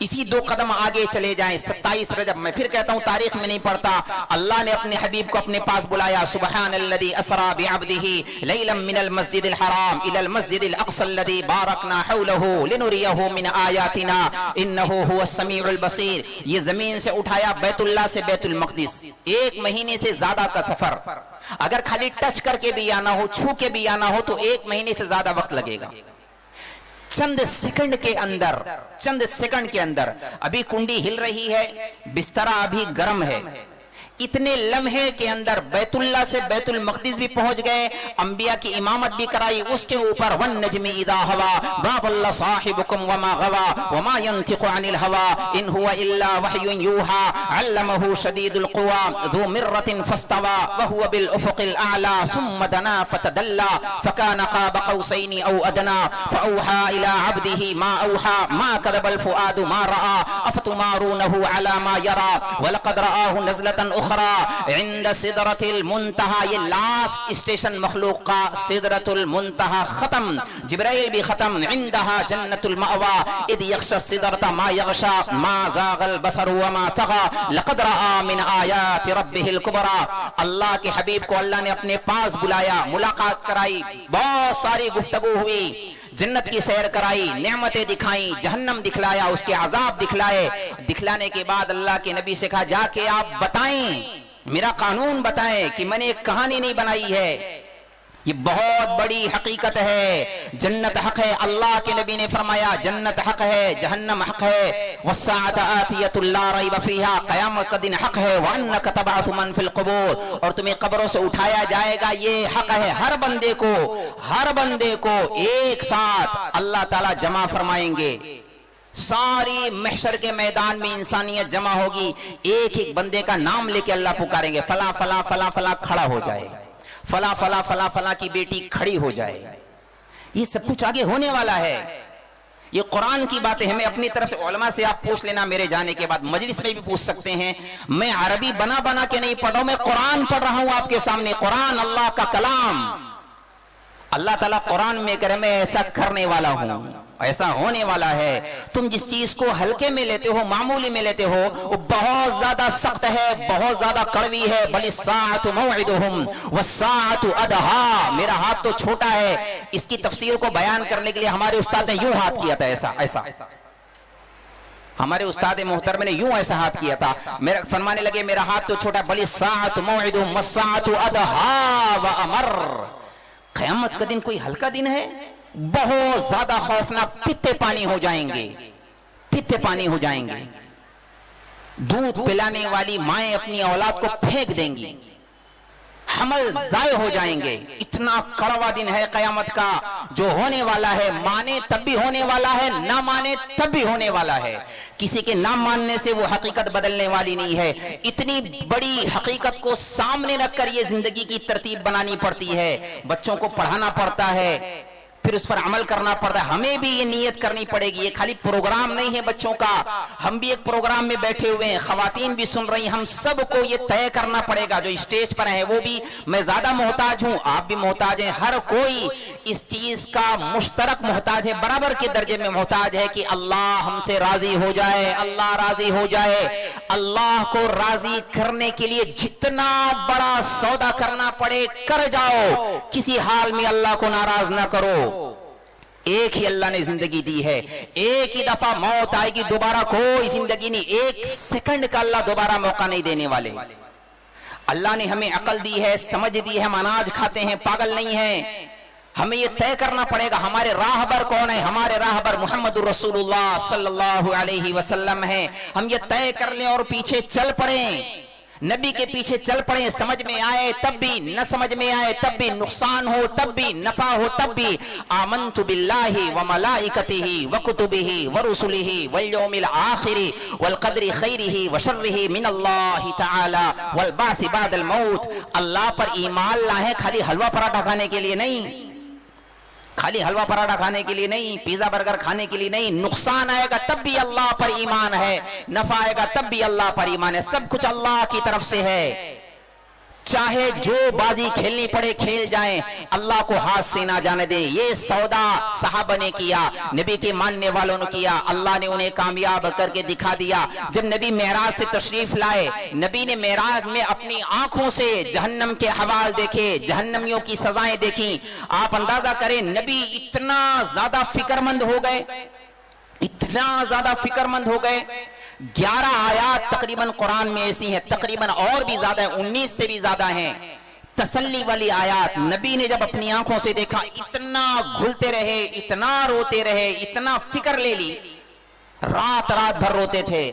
اسی 2 قدم آگے چلے جائیں۔ 27 رجب، میں پھر کہتا ہوں تاریخ میں نہیں پڑھتا، اللہ نے اپنے حبیب کو اپنے پاس بلایا، سبحان الذی اسری بعبدہ لیلا من المسجد الحرام الى المسجد الاقصى الذي باركنا حوله لنريه من آیاتنا انه هو السمیع البصیر، یہ زمین سے اٹھایا بیت اللہ سے بیت المقدس، 1 مہینے سے زیادہ کا سفر، اگر خالی ٹچ کر کے بھی آنا ہو، چھو کے بھی آنا ہو تو 1 مہینے سے زیادہ وقت لگے گا۔ چند سیکنڈ کے اندر ابھی کنڈی ہل رہی ہے، بسترا ابھی گرم ہے، اتنے لمحے کے اندر بیت اللہ سے بیت المقدس بھی پہنچ گئے، انبیاء کی امامت بھی کرائی، اس کے اوپر والنجم اذا ہوا ما ضل صاحبكم وما غوا وما ينطق عن الهوى ان هو الا وحي يوحى علمه شديد القوى ذو مرة فاستوى وهو بالافق الاعلى ثم دنا فتدلى فكان قاب قوسين او ادنى فاوحى الى عبده ما اوحى ما كذب الفؤاد ما راى افتمارونه على ما يرى ولقد رآه نزلة اخرى عند سدرۃ المنتہى، یہ لاسٹ اسٹیشن مخلوق کا سدرۃ المنتہى ختم، جبرائیل بھی ختم، عندها جنت المأوى اذ یغشى السدرۃ ما یغشى ما زاغ البصر وما طغى لقد رأى من آیات ربه الکبریٰ۔ اللہ کے حبیب کو اللہ نے اپنے پاس بلایا، ملاقات کرائی، بہت ساری گفتگو ہوئی، جنت کی سیر کرائی، نعمتیں دکھائیں، جہنم دکھلایا، اس کے عذاب دکھلائے۔ دکھلانے کے بعد اللہ کے نبی سے کہا جا کے آپ بتائیں، میرا قانون بتائیں کہ میں نے ایک کہانی نہیں بنائی ہے، یہ بہت بڑی حقیقت ہے۔ جنت حق ہے، اللہ کے نبی نے فرمایا جنت حق ہے، جہنم حق ہے، والساعۃ آتیۃ لا ریب فیہا، قیامت کا دن حق ہے، وانک تبعث من فی القبور، اور تمہیں قبروں سے اٹھایا جائے گا، یہ حق ہے۔ ہر بندے کو ایک ساتھ اللہ تعالیٰ جمع فرمائیں گے، ساری محشر کے میدان میں انسانیت جمع ہوگی، ایک ایک بندے کا نام لے کے اللہ پکاریں گے، فلاں فلاں فلاں فلاں کھڑا ہو جائے، فلاں فلاں فلاں فلاں کی بیٹی کھڑی ہو جائے۔ یہ سب کچھ آگے ہونے والا ہے، یہ قرآن کی باتیں ہمیں اپنی طرف سے علماء سے آپ پوچھ لینا، میرے جانے کے بعد مجلس میں بھی پوچھ سکتے ہیں، میں عربی بنا کے نہیں پڑھ رہا ہوں، میں قرآن پڑھ رہا ہوں آپ کے سامنے، قرآن اللہ کا کلام۔ اللہ تعالیٰ قرآن میں کرے میں ایسا کرنے والا ہوں، ایسا ہونے والا ہے۔ تم جس چیز کو ہلکے میں لیتے ہو، معمولی میں لیتے ہو، وہ بہت زیادہ سخت ہے، بہت زیادہ کڑوی ہے۔ بل الساعۃ موعدہم والساعۃ ادھیٰ، میرا ہاتھ تو چھوٹا ہے۔ اس کی تفسیر کو بیان کرنے کے لیے ہمارے استاد نے یوں ہاتھ کیا تھا، ایسا ہمارے استاد محترم نے یوں ایسا ہاتھ کیا تھا، میرا فرمانے لگے میرا ہاتھ تو چھوٹا ہے، بل الساعۃ موعدہم والساعۃ ادھیٰ وامر، قیامت کا دن کوئی ہلکا دن ہے، بہت زیادہ خوفناک، پتے پانی ہو جائیں گے، دودھ پلانے والی مائیں اپنی اولاد کو پھینک دیں گی، حمل ضائع ہو جائیں گے، اتنا کڑوا دن ہے قیامت کا، جو ہونے والا ہے، مانے تب بھی ہونے والا ہے، نہ مانے تب بھی ہونے والا ہے۔ کسی کے نہ ماننے سے وہ حقیقت بدلنے والی نہیں ہے۔ اتنی بڑی حقیقت کو سامنے رکھ کر یہ زندگی کی ترتیب بنانی پڑتی ہے، بچوں کو پڑھانا پڑتا ہے، پھر اس پر عمل کرنا پڑتا ہے۔ ہمیں بھی یہ نیت کرنی پڑے گی، یہ خالی پروگرام نہیں ہے بچوں کا، ہم بھی ایک پروگرام میں بیٹھے ہوئے ہیں، خواتین بھی سن رہی ہیں، ہم سب کو یہ طے کرنا پڑے گا، جو اسٹیج پر ہیں وہ بھی، میں زیادہ محتاج ہوں، آپ بھی محتاج ہیں، ہر کوئی اس چیز کا مشترک محتاج ہے، برابر کے درجے میں محتاج ہے کہ اللہ ہم سے راضی ہو جائے، اللہ راضی ہو جائے۔ اللہ کو راضی کرنے کے لیے جتنا بڑا سودا کرنا پڑے کر جاؤ، کسی حال میں اللہ کو ناراض نہ کرو۔ ایک ہی اللہ نے زندگی دی ہے، ایک ہی دفعہ موت آئے گی، دوبارہ کوئی زندگی نہیں، ایک سیکنڈ کا اللہ دوبارہ موقع نہیں دینے والے۔ اللہ نے ہمیں عقل دی ہے، سمجھ دی ہے، ہم اناج کھاتے ہیں، پاگل نہیں ہیں۔ ہمیں یہ طے کرنا پڑے گا ہمارے راہبر کون ہے، ہمارے راہبر محمد الرسول اللہ صلی اللہ علیہ وسلم ہے۔ ہم یہ طے کر لیں اور پیچھے چل پڑیں، نبی کے پیچھے چل پڑیں، سمجھ میں آئے تب بھی، نہ سمجھ میں آئے تب بھی، نقصان ہو تب بھی، نفع ہو تب بھی۔ آمنت باللہ وملائکتہ وکتبہ ورسلہ والیوم الآخر والقدر خیرہ وشرہ من اللہ تعالی والبعث بعد الموت۔ اللہ پر ایمان لائیں، خالی حلوہ پراٹھا کھانے کے لیے نہیں، خالی حلوہ پراٹھا کھانے کے لیے نہیں، پیزا برگر کھانے کے لیے نہیں۔ نقصان آئے گا تب بھی اللہ پر ایمان ہے، نفع آئے گا تب بھی اللہ پر ایمان ہے، سب کچھ اللہ کی طرف سے ہے۔ چاہے جو بازی کھیلنی پڑے کھیل جائیں، اللہ کو ہاتھ سے نہ جانے دیں۔ یہ سودا صحابہ نے کیا، نبی کے ماننے والوں نے کیا، اللہ نے انہیں کامیاب کر کے دکھا دیا۔ جب نبی معراج سے تشریف لائے، نبی نے معراج میں اپنی آنکھوں سے جہنم کے حوال دیکھے، جہنمیوں کی سزائیں دیکھیں۔ آپ اندازہ کریں، نبی اتنا زیادہ فکر مند ہو گئے، اتنا زیادہ فکر مند ہو گئے۔ 11 آیات تقریباً قرآن میں ایسی ہیں، تقریباً اور بھی زیادہ ہیں، 19 سے بھی زیادہ ہیں، تسلی والی آیات۔ نبی نے جب اپنی آنکھوں سے دیکھا، اتنا گھلتے رہے، اتنا روتے رہے، اتنا فکر لے لی، رات بھر روتے تھے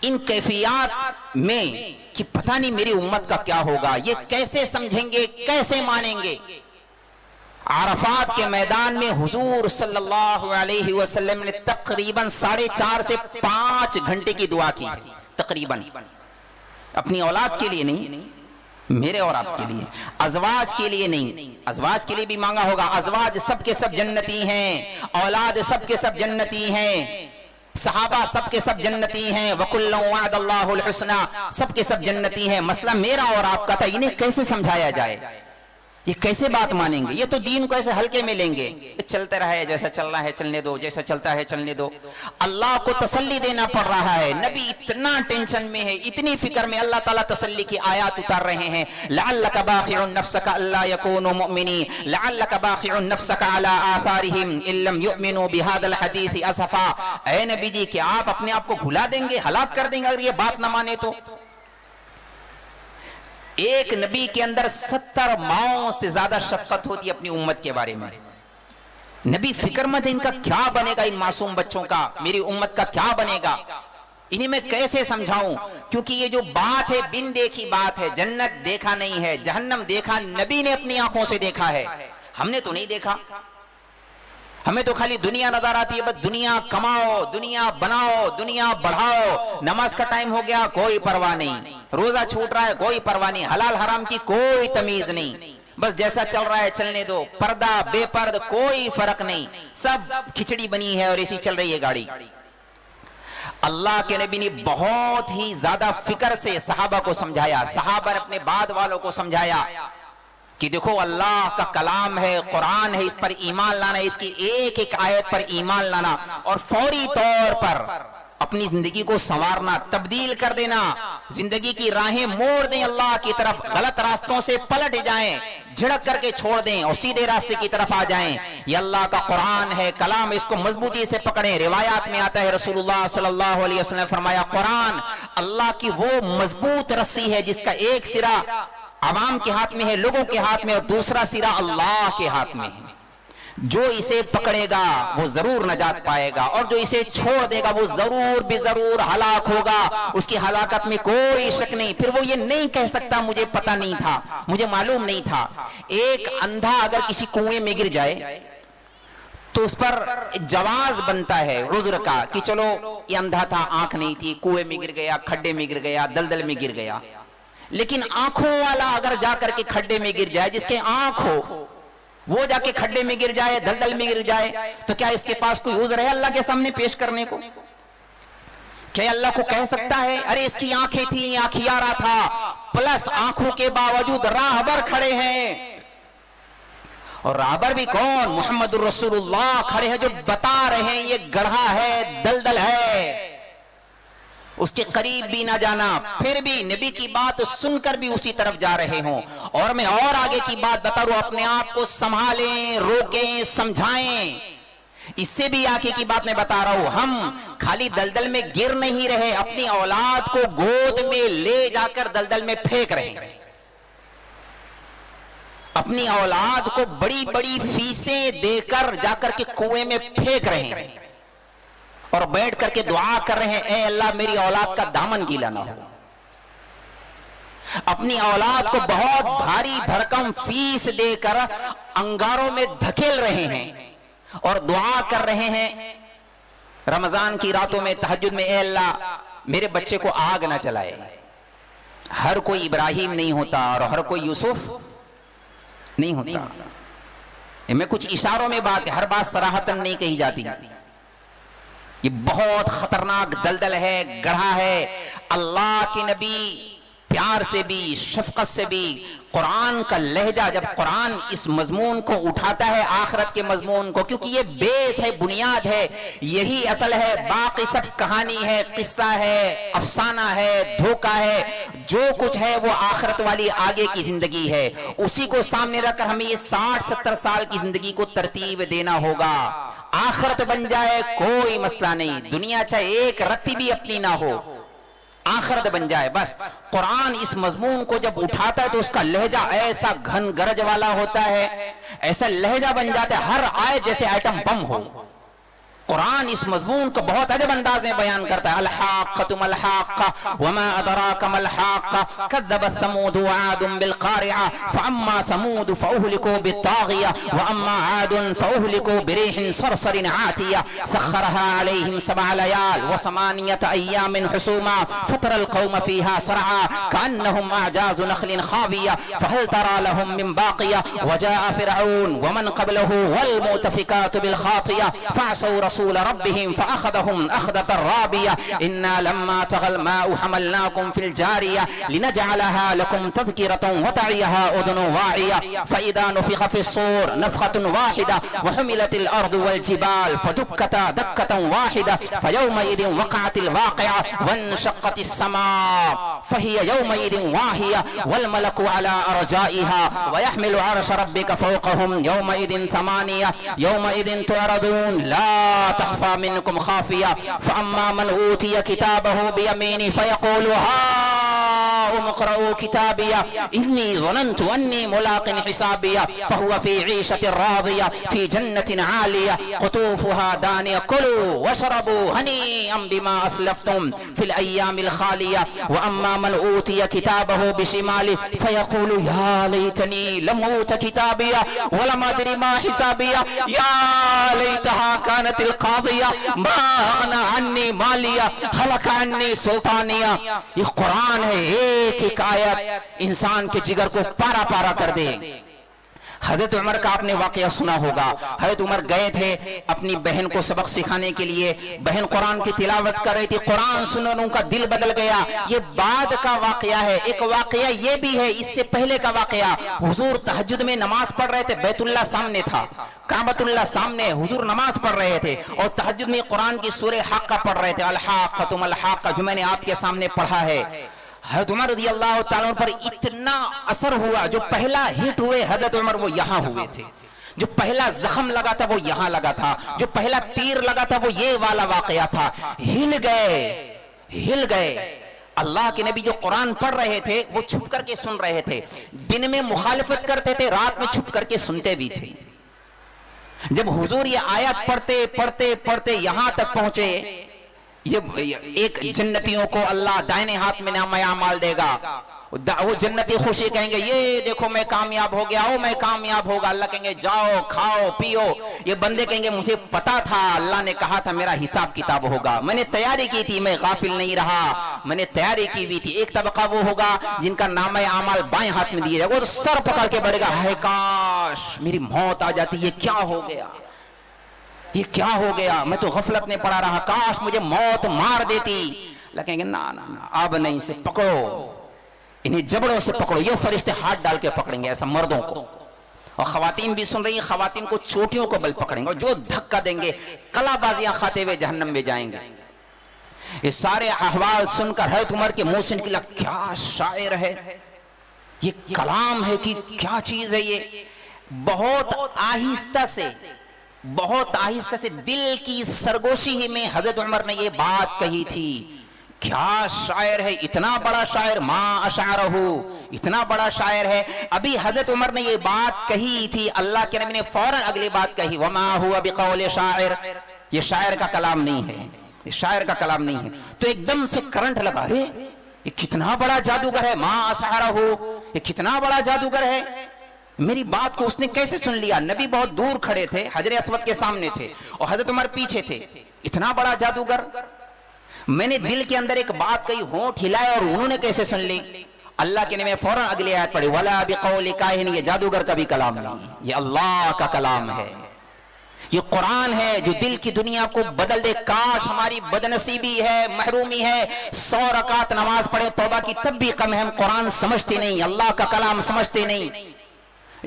ان کیفیات میں کہ پتہ نہیں میری امت کا کیا ہوگا، یہ کیسے سمجھیں گے، کیسے مانیں گے۔ عرفات کے میدان میں حضور صلی اللہ علیہ وسلم نے تقریباً 4.5 سے 5 گھنٹے کی دعا کی، تقریباً اپنی اولاد کے لیے نہیں، میرے اور آپ کے لیے، ازواج کے لیے نہیں، ازواج کے لیے بھی مانگا ہوگا، ازواج سب کے سب جنتی ہیں، اولاد سب کے سب جنتی ہیں، صحابہ سب کے سب جنتی ہیں، وَكُلًّا وَعَدَ اللَّهُ الْحُسْنَى، سب کے سب جنتی ہیں. مسئلہ میرا اور آپ کا تھا، انہیں کیسے سمجھایا جائے، یہ کیسے بات مانیں گے، یہ تو دین کو ایسے ہلکے میں لیں گے. چلتے رہے، جیسا چلنا ہے چلنے دو، جیسا چلتا ہے چلنے دو. اللہ کو تسلی دینا پڑ رہا ہے. نبی اتنا ٹینشن میں ہے، اتنی فکر میں. اللہ تعالیٰ تسلی کی آیات اتار رہے ہیں. لعلک باخع نفسک الا یکونوا مؤمنین، لعلک باخع نفسک علی آثارہم ان لم یؤمنوا بہذا الحدیث اسفا. اے نبی جی، کہ آپ اپنے آپ کو بھلا دیں گے، ہلاک کر دیں گے اگر یہ بات نہ مانے تو. ایک نبی کے اندر 70 ماؤں سے زیادہ شفقت ہوتی اپنی امت کے بارے میں. نبی فکر مند ہے ان کا کیا بنے گا، ان معصوم بچوں کا، میری امت کا کیا بنے گا، انہیں میں کیسے سمجھاؤں. کیونکہ یہ جو بات ہے بن دیکھی بات ہے. جنت دیکھا نہیں ہے، جہنم دیکھا نبی نے اپنی آنکھوں سے دیکھا ہے، ہم نے تو نہیں دیکھا. ہمیں تو خالی دنیا نظر آتی ہے، بس دنیا کماؤ، دنیا بناؤ، دنیا بڑھاؤ. نماز کا ٹائم ہو گیا کوئی پرواہ نہیں، روزہ چھوٹ رہا ہے کوئی پرواہ نہیں، حلال حرام کی کوئی تمیز نہیں، بس جیسا چل رہا ہے چلنے دو. پردہ بے پرد کوئی فرق نہیں، سب کھچڑی بنی ہے اور اسی چل رہی ہے گاڑی. اللہ کے نبی نے بہت ہی زیادہ فکر سے صحابہ کو سمجھایا، صحابہ نے اپنے بعد والوں کو سمجھایا کہ دیکھو اللہ کا کلام ہے، قرآن ہے، اس پر ایمان لانا، اس کی ایک ایک آیت پر ایمان لانا اور فوری طور پر اپنی زندگی کو سنوارنا، تبدیل کر دینا، زندگی کی راہیں موڑ دیں اللہ کی طرف، غلط راستوں سے پلٹ جائیں، جھڑک کر کے چھوڑ دیں اور سیدھے راستے کی طرف آ جائیں. یہ اللہ کا قرآن ہے، کلام، اس کو مضبوطی سے پکڑیں. روایات میں آتا ہے رسول اللہ صلی اللہ علیہ وسلم نے فرمایا قرآن اللہ کی وہ مضبوط رسی ہے جس کا ایک سرا عوام کے ہاتھ میں ہے، لوگوں کے ہاتھ میں، اور دوسرا سرا اللہ کے ہاتھ میں ہے. جو اسے پکڑے گا وہ ضرور نجات پائے گا اور جو اسے چھوڑ دے گا وہ ضرور بھی ضرور ہلاک ہوگا. اس کی ہلاکت میں کوئی شک نہیں. پھر وہ یہ نہیں کہہ سکتا مجھے پتہ نہیں تھا، مجھے معلوم نہیں تھا. ایک اندھا اگر کسی کنویں میں گر جائے تو اس پر جواز بنتا ہے عذر کا کہ چلو یہ اندھا تھا، آنکھ نہیں تھی، کنویں میں گر گیا، کھڈے میں گر گیا، دلدل میں گر گیا. لیکن آنکھوں والا اگر جا کر کے کھڈے میں گر جائے، جس کے آنکھ ہو وہ جا کے کھڈے میں گر جائے، دلدل میں گر جائے، تو کیا اس کے پاس کوئی عذر ہے اللہ کے سامنے پیش کرنے کو؟ کیا اللہ کو کہہ سکتا ہے ارے اس کی آنکھیں تھیں، آنکھیارا تھا، پلس آنکھوں کے باوجود راہبر کھڑے ہیں، اور راہبر بھی کون؟ محمد الرسول اللہ کھڑے ہیں جو بتا رہے ہیں یہ گڑھا ہے، دلدل ہے، اس کے قریب بھی نہ جانا. پھر بھی نبی کی بات سن کر بھی اسی طرف جا رہے ہوں. اور میں اور آگے کی بات بتا رہا ہوں، اپنے آپ کو سنبھالیں، روکیں، سمجھائیں. اس سے بھی آگے کی بات میں بتا رہا ہوں، ہم خالی دلدل میں گر نہیں رہے، اپنی اولاد کو گود میں لے جا کر دلدل میں پھینک رہے ہیں. اپنی اولاد کو بڑی بڑی فیسیں دے کر جا کر کے کنویں میں پھینک رہے ہیں اور بیٹھ کر کے دعا کر رہے ہیں اے اللہ میری اولاد کا دامن گیلا نہ ہو. اپنی اولاد کو بہت بھاری بھرکم فیس دے کر انگاروں میں دھکیل رہے ہیں اور دعا کر رہے ہیں رمضان کی راتوں میں تہجد میں اے اللہ میرے بچے کو آگ نہ چلائے. ہر کوئی ابراہیم نہیں ہوتا اور ہر کوئی یوسف نہیں ہوتا. میں کچھ اشاروں میں بات ہے، ہر بات صراحتاً نہیں کہی جاتی. یہ بہت خطرناک دلدل ہے، گڑھا ہے. اللہ کے نبی پیار سے بھی، شفقت سے بھی، قرآن کا لہجہ، جب قرآن اس مضمون کو اٹھاتا ہے آخرت کے مضمون کو، کیونکہ یہ بیس ہے، بنیاد ہے، یہی اصل ہے، باقی سب کہانی ہے، قصہ ہے، افسانہ ہے، دھوکہ ہے، جو کچھ ہے وہ آخرت والی آگے کی زندگی ہے. اسی کو سامنے رکھ کر ہمیں یہ 60-70 سال کی زندگی کو ترتیب دینا ہوگا. آخرت بن جائے کوئی مسئلہ نہیں، دنیا چاہے ایک رتی بھی اپنی نہ ہو، آخرت بن جائے بس. قرآن اس مضمون کو جب اٹھاتا ہے تو اس کا لہجہ ایسا گھن گرج والا ہوتا ہے، ایسا لہجہ بن جاتا ہے ہر آیت جیسے ایٹم بم ہو. قرآن اس مضمون کو بہت عجب انداز میں بیان کرتا ہے. الحاقۃ ما الحاقۃ وما ادراک ما الحاقۃ کذبت ثمود وعاد بالقارعۃ فاما ثمود فاهلكوا بالطاغیہ واما عاد فاهلكوا بريح صرصر عاتیہ سخرها عليهم 7 ليال و8 ايام حسوما فترى القوم فيها صرعا كأنهم اعجاز نخل خاویہ فهل ترى لهم من باقیہ وجاء فرعون ومن قبله والمؤتفكات بالخاطیہ فعصوا رسول ربهم فأخذهم أخذة رابية إنا لما طغى الماء حملناكم في الجارية لنجعلها لكم تذكرة وتعيها أذن واعية فإذا نفخ في الصور نفخة واحدة وحملت الأرض والجبال فدكتا دكة واحدة فيومئذ وقعت الواقعة وانشقت السماء فهي يومئذ واهية والملك على أرجائها ويحمل عرش ربك فوقهم يومئذ ثمانية يومئذ تعرضون لا تخفى منكم خافية فأما من أوتي كتابه بيمينه فيقول هاؤم اقرءوا كتابية إني ظننت أني ملاق حسابية فهو في عيشة راضية في جنة عالية قطوفها دانية كلوا واشربوا هنيئا بما أسلفتم في الأيام الخالية وأما من أوتي كتابه بشماله فيقول يا ليتني لم أوت كتابية ولم أدري ما حسابية يا ليتها كانت القاضية ما أغنى عني مالية هلك عني سلطانية. یہ قرآن ہے ایک ایک آیت انسان کے جگر کو پارا پارا کر دے. حضرت عمر کا آپ نے واقعہ سنا ہوگا. حضرت عمر گئے تھے اپنی بہن کو سبق سکھانے کے لیے. بہن قرآن کی تلاوت کر رہی تھی. قرآن سننے ان کا دل بدل گیا. یہ بعد کا واقعہ ہے. ایک واقعہ یہ بھی ہے اس سے پہلے کا واقعہ. حضور تہجد میں نماز پڑھ رہے تھے. بیت اللہ سامنے تھا, کعبۃ اللہ سامنے. حضور نماز پڑھ رہے تھے اور تہجد میں قرآن کی سورہ حاقہ پڑھ رہے تھے. الحاقۃ ما الحاقہ, جو میں نے آپ کے سامنے پڑھا ہے. حضرت عمر رضی اللہ تعالیٰ پر اتنا اثر ہوا. جو پہلا ہٹ ہوئے حضرت عمر وہ یہاں ہوئے تھے. جو پہلا زخم لگا تھا وہ یہاں لگا تھا. جو پہلا تیر لگا تھا وہ یہ والا واقعہ تھا. ہل گئے. اللہ کے نبی جو قرآن پڑھ رہے تھے وہ چھپ کر کے سن رہے تھے. دن میں مخالفت کرتے تھے, رات میں چھپ کر کے سنتے بھی تھے. جب حضور یہ آیات پڑھتے پڑھتے پڑھتے یہاں تک پہنچے, یہ ایک جنتیوں کو اللہ دائنے ہاتھ میں نام اعمال دے گا. وہ جنتی خوشی کہیں گے یہ دیکھو میں کامیاب ہو گیا, میں کامیاب ہوگا. اللہ کہیں گے جاؤ کھاؤ پیو. یہ بندے کہیں گے مجھے پتا تھا, اللہ نے کہا تھا میرا حساب کتاب ہوگا, میں نے تیاری کی تھی, میں غافل نہیں رہا, میں نے تیاری کی ہوئی تھی. ایک طبقہ وہ ہوگا جن کا نام اعمال بائیں ہاتھ میں دیے جائے گا. وہ سر پکڑ کے بڑھے گا, ہے کاش میری موت آ جاتی, یہ کیا ہو گیا, یہ کیا ہو گیا, میں تو غفلت میں پڑا رہا, کاش مجھے موت مار دیتی. لگیں گے نا اب نہیں, سے پکڑو, انہیں جبڑوں سے پکڑو. یہ فرشتے ہاتھ ڈال کے پکڑیں گے ایسا مردوں کو. اور خواتین بھی سن رہی ہیں, خواتین کو چوٹیوں کو بل پکڑیں گے اور جو دھکا دیں گے کلا بازیاں کھاتے ہوئے جہنم میں جائیں گے. یہ سارے احوال سن کر حضرت عمر کے منہ سے نکلا کیا شاعر ہے, یہ کلام ہے کہ کیا چیز ہے. یہ بہت آہستہ سے دل کی سرگوشی ہی میں حضرت عمر نے یہ بات کہی تھی. کیا شاعر ہے, اتنا بڑا شاعر, ما اشعرہ, اتنا بڑا شاعر ہے. ابھی حضرت عمر نے یہ بات کہی تھی, اللہ کے نبی نے فوراً اگلی بات کہی, وما ہوا بقول شاعر, یہ شاعر کا کلام نہیں ہے, یہ شاعر کا کلام نہیں ہے. تو ایک دم سے کرنٹ لگا, ارے یہ کتنا بڑا جادوگر ہے, ما اشعرہ, یہ کتنا بڑا جادوگر ہے. میری بات کو اس نے کیسے سن لیا. نبی بہت دور کھڑے تھے, حجر اسود کے سامنے تھے اور حضرت عمر پیچھے تھے. اتنا بڑا جادوگر, میں نے دل کے اندر ایک بات کہی, ہونٹ ہلائے اور انہوں نے کیسے سن لی. اللہ کے نبی فوراً اگلی آیت پڑھی, ولا بقول کاہن, یہ جادوگر کا بھی کلام نہیں, یہ اللہ کا کلام ہے. یہ قرآن ہے جو دل کی دنیا کو بدل دے. کاش ہماری بدنصیبی ہے, محرومی ہے, 100 رکعت نماز پڑھے توبہ کی تب بھی کم ہے, ہم قرآن سمجھتے نہیں, اللہ کا کلام سمجھتے نہیں.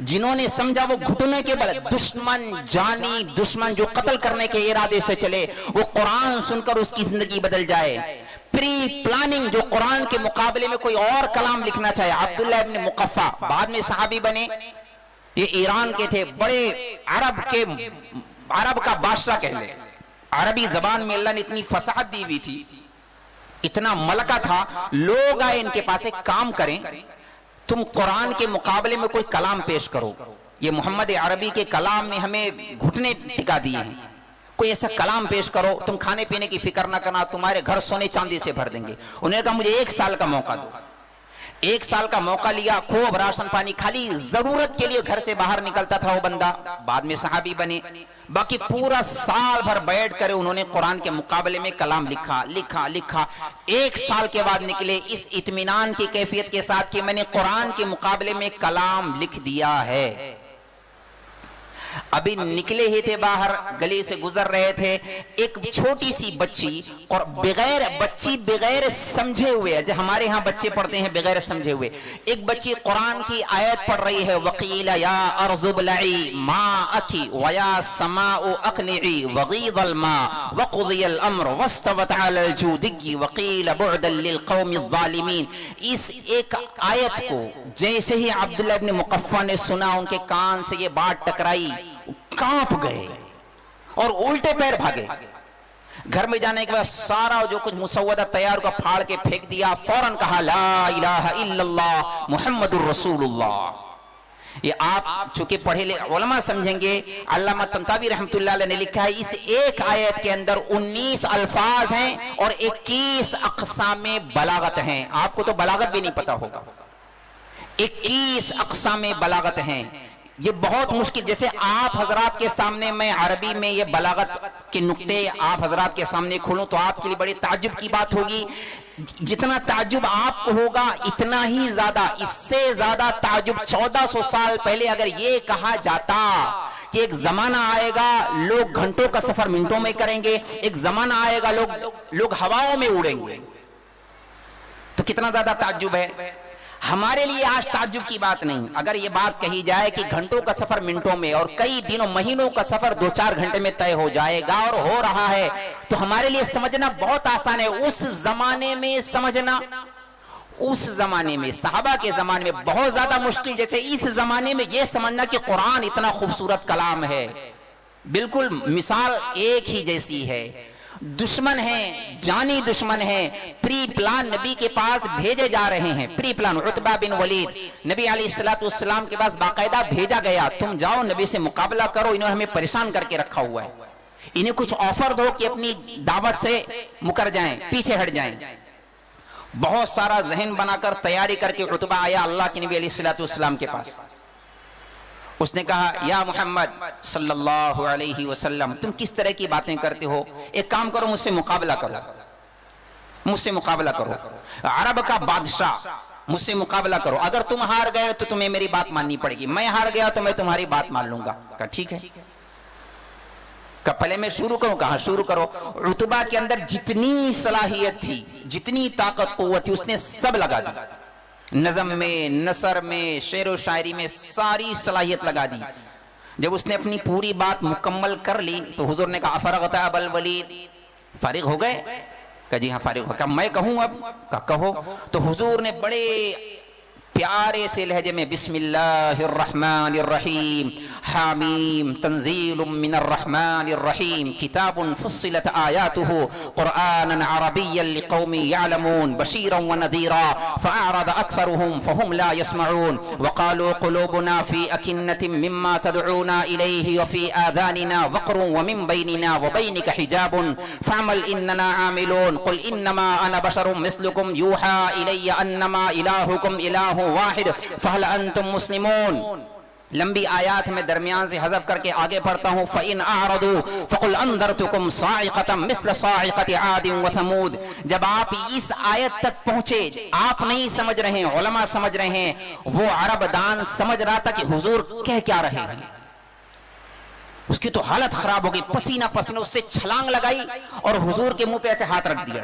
جنہوں نے سمجھا وہ گھٹنے کے بل, دشمن جانی دشمن جو قتل کرنے کے ارادے سے چلے, وہ قرآن سن کر اس کی زندگی بدل جائے. پری پلاننگ جو قرآن کے مقابلے میں کوئی اور کلام لکھنا چاہے. عبداللہ ابن مقفع بعد میں صحابی بنے, یہ ایران کے تھے, بڑے عرب کا بادشاہ کہہ لے. عربی زبان میں اللہ نے اتنی فصاحت دی ہوئی تھی, اتنا ملکہ تھا. لوگ آئے ان کے پاس, ایک کام کریں تم قرآن کے مقابلے میں کوئی کلام پیش کرو. یہ محمد عربی کے کلام نے ہمیں گھٹنے ٹکا دیے ہیں, کوئی ایسا کلام پیش کرو, تم کھانے پینے کی فکر نہ کرنا, تمہارے گھر سونے چاندی سے بھر دیں گے. انہوں نے کہا مجھے 1 سال کا موقع دو. 1 سال کا موقع لیا, خوب راشن پانی, خالی ضرورت کے لیے گھر سے باہر نکلتا تھا وہ بندہ. بعد میں صحابی بنے. باقی پورا سال بھر بیٹھ کر انہوں نے قرآن کے مقابلے میں کلام لکھا. 1 سال کے بعد نکلے اس اطمینان کی کیفیت کے ساتھ کہ میں نے قرآن کے مقابلے میں کلام لکھ دیا ہے. ابھی نکلے ہی تھے باہر، گلی سے گزر رہے تھے، ایک چھوٹی سی بچی، اور بغیر سمجھے ہوئے، جو ہمارے ہاں بچے پڑھتے ہیں بغیر سمجھے ہوئے، ایک بچی قرآن کی آیت پڑھ رہی ہے، وَقِيلَ يَا أَرْضُ ابْلَعِي مَاءَكِ وَيَا سَمَاءُ أَقْلِعِي وَغِيضَ الْمَاءُ وَقُضِيَ الْأَمْرُ وَاسْتَوَتْ عَلَى الْجُودِيِّ وَقِيلَ بُعْدًا لِلْقَوْمِ الظَّالِمِينَ۔ اس ایک آیت کو جیسے ہی عبداللہ ابن مقفع نے سنا، ان کے کان سے یہ بات ٹکرائی، کانپ گئے اور الٹے پیر بھاگے۔ گھر میں جانے کے بعد سارا جو کچھ مسودہ تیار کا پھاڑ کے پھینک دیا، فوراً کہا لا الہ الا اللہ محمد الرسول اللہ۔ یہ آپ چونکہ پڑھے لے علماء سمجھیں گے، علامہ طنطاوی رحمۃ اللہ علیہ نے لکھا ہے اس ایک آیت کے اندر 19 الفاظ ہیں اور 21 اقسام بلاغت ہیں۔ آپ کو تو بلاغت بھی نہیں پتا ہوگا، 21 اقسام بلاغت ہیں۔ یہ بہت مشکل، جیسے آپ حضرات کے سامنے میں عربی میں یہ بلاغت کے نقطے آپ حضرات کے سامنے کھولوں تو آپ کے لیے بڑی تعجب کی بات ہوگی۔ جتنا تعجب آپ کو ہوگا اتنا ہی زیادہ، اس سے زیادہ تعجب 1400 سال پہلے اگر یہ کہا جاتا کہ ایک زمانہ آئے گا لوگ گھنٹوں کا سفر منٹوں میں کریں گے، ایک زمانہ آئے گا لوگ ہواؤں میں اڑیں گے، تو کتنا زیادہ تعجب ہے۔ ہمارے لیے آج تعجب کی بات نہیں، اگر یہ بات کہی جائے کہ گھنٹوں کا سفر منٹوں میں اور کئی دنوں مہینوں کا سفر 2-4 گھنٹے میں طے ہو جائے گا اور ہو رہا ہے، تو ہمارے لیے سمجھنا بہت آسان ہے۔ اس زمانے میں سمجھنا، اس زمانے میں صحابہ کے زمانے میں بہت زیادہ مشکل، جیسے اس زمانے میں یہ سمجھنا کہ قرآن اتنا خوبصورت کلام ہے، بالکل مثال ایک ہی جیسی ہے۔ دشمن ہیں، جانی دشمن ہیں، پری پلان نبی کے پاس بھیجے جا رہے ہیں، پری پلان عتبہ بن ولید نبی علیہ السلام کے پاس باقاعدہ بھیجا گیا، تم جاؤ نبی سے مقابلہ کرو، انہوں نے ہمیں پریشان کر کے رکھا ہوا ہے، انہیں کچھ آفر دو کہ اپنی دعوت سے مکر جائیں، پیچھے ہٹ جائیں۔ بہت سارا ذہن بنا کر تیاری کر کے عتبہ آیا اللہ کے نبی علیہ السلام کے پاس، اس نے کہا یا محمد صلی اللہ علیہ وسلم تم کس طرح کی باتیں کرتے ہو، ایک کام کرو مجھ سے مقابلہ کرو، مجھ سے مقابلہ کرو، عرب کا بادشاہ مجھ سے مقابلہ کرو، اگر تم ہار گئے تو تمہیں میری بات ماننی پڑے گی، میں ہار گیا تو میں تمہاری بات مان لوں گا۔ کہا ٹھیک ہے، کہ پہلے میں شروع کروں، کہا شروع کرو۔ عتبہ کے اندر جتنی صلاحیت تھی، جتنی طاقت قوت تھی، اس نے سب لگا دی، نظم میں، نثر میں، شعر و شاعری میں ساری صلاحیت لگا دی۔ جب اس نے اپنی پوری بات مکمل کر لی تو حضور نے کہا افرغت ابا الولید، فارغ ہو گئے؟ کہا جی ہاں فارغ ہو گیا۔ کہا میں کہوں اب؟ کہا کہو۔ تو حضور نے بڑے پیارے سے لہجے میں بسم اللہ الرحمن الرحیم حامیم تنزیل من الرحمن الرحیم کتاب فصلت آیاته قرآنا عربیا لقوم یعلمون بشیرا ونذیرا فأعرض اکثرهم فهم لا يسمعون وقالوا قلوبنا في أكنة مما تدعونا إليه وفي آذاننا وقر ومن بيننا وبينك حجاب فاعمل إننا عاملون قل إنما أنا بشر مثلكم يوحى إلي أنما إلهكم إله واحد فهل انتم مسلمون۔ لمبی آیات میں درمیان سے حذف کر کے آگے پڑھتا ہوں فَإِنْ أَعْرَضُوا فَقُلْ أَنذَرْتُكُمْ صَاعِقَةً مِثْلَ صَاعِقَةِ عَادٍ وَثَمُودٍ۔ جب آپ اس آیت تک پہنچے، آپ نہیں سمجھ رہے ہیں، علماء سمجھ رہے ہیں، وہ عرب دان سمجھ رہا تھا کہ حضور کہہ کیا رہے ہیں۔ اس کی تو حالت خراب ہو گئی، پسینہ پسینہ، اس سے چھلانگ لگائی اور حضور کے منہ پہ ایسے ہاتھ رکھ دیا،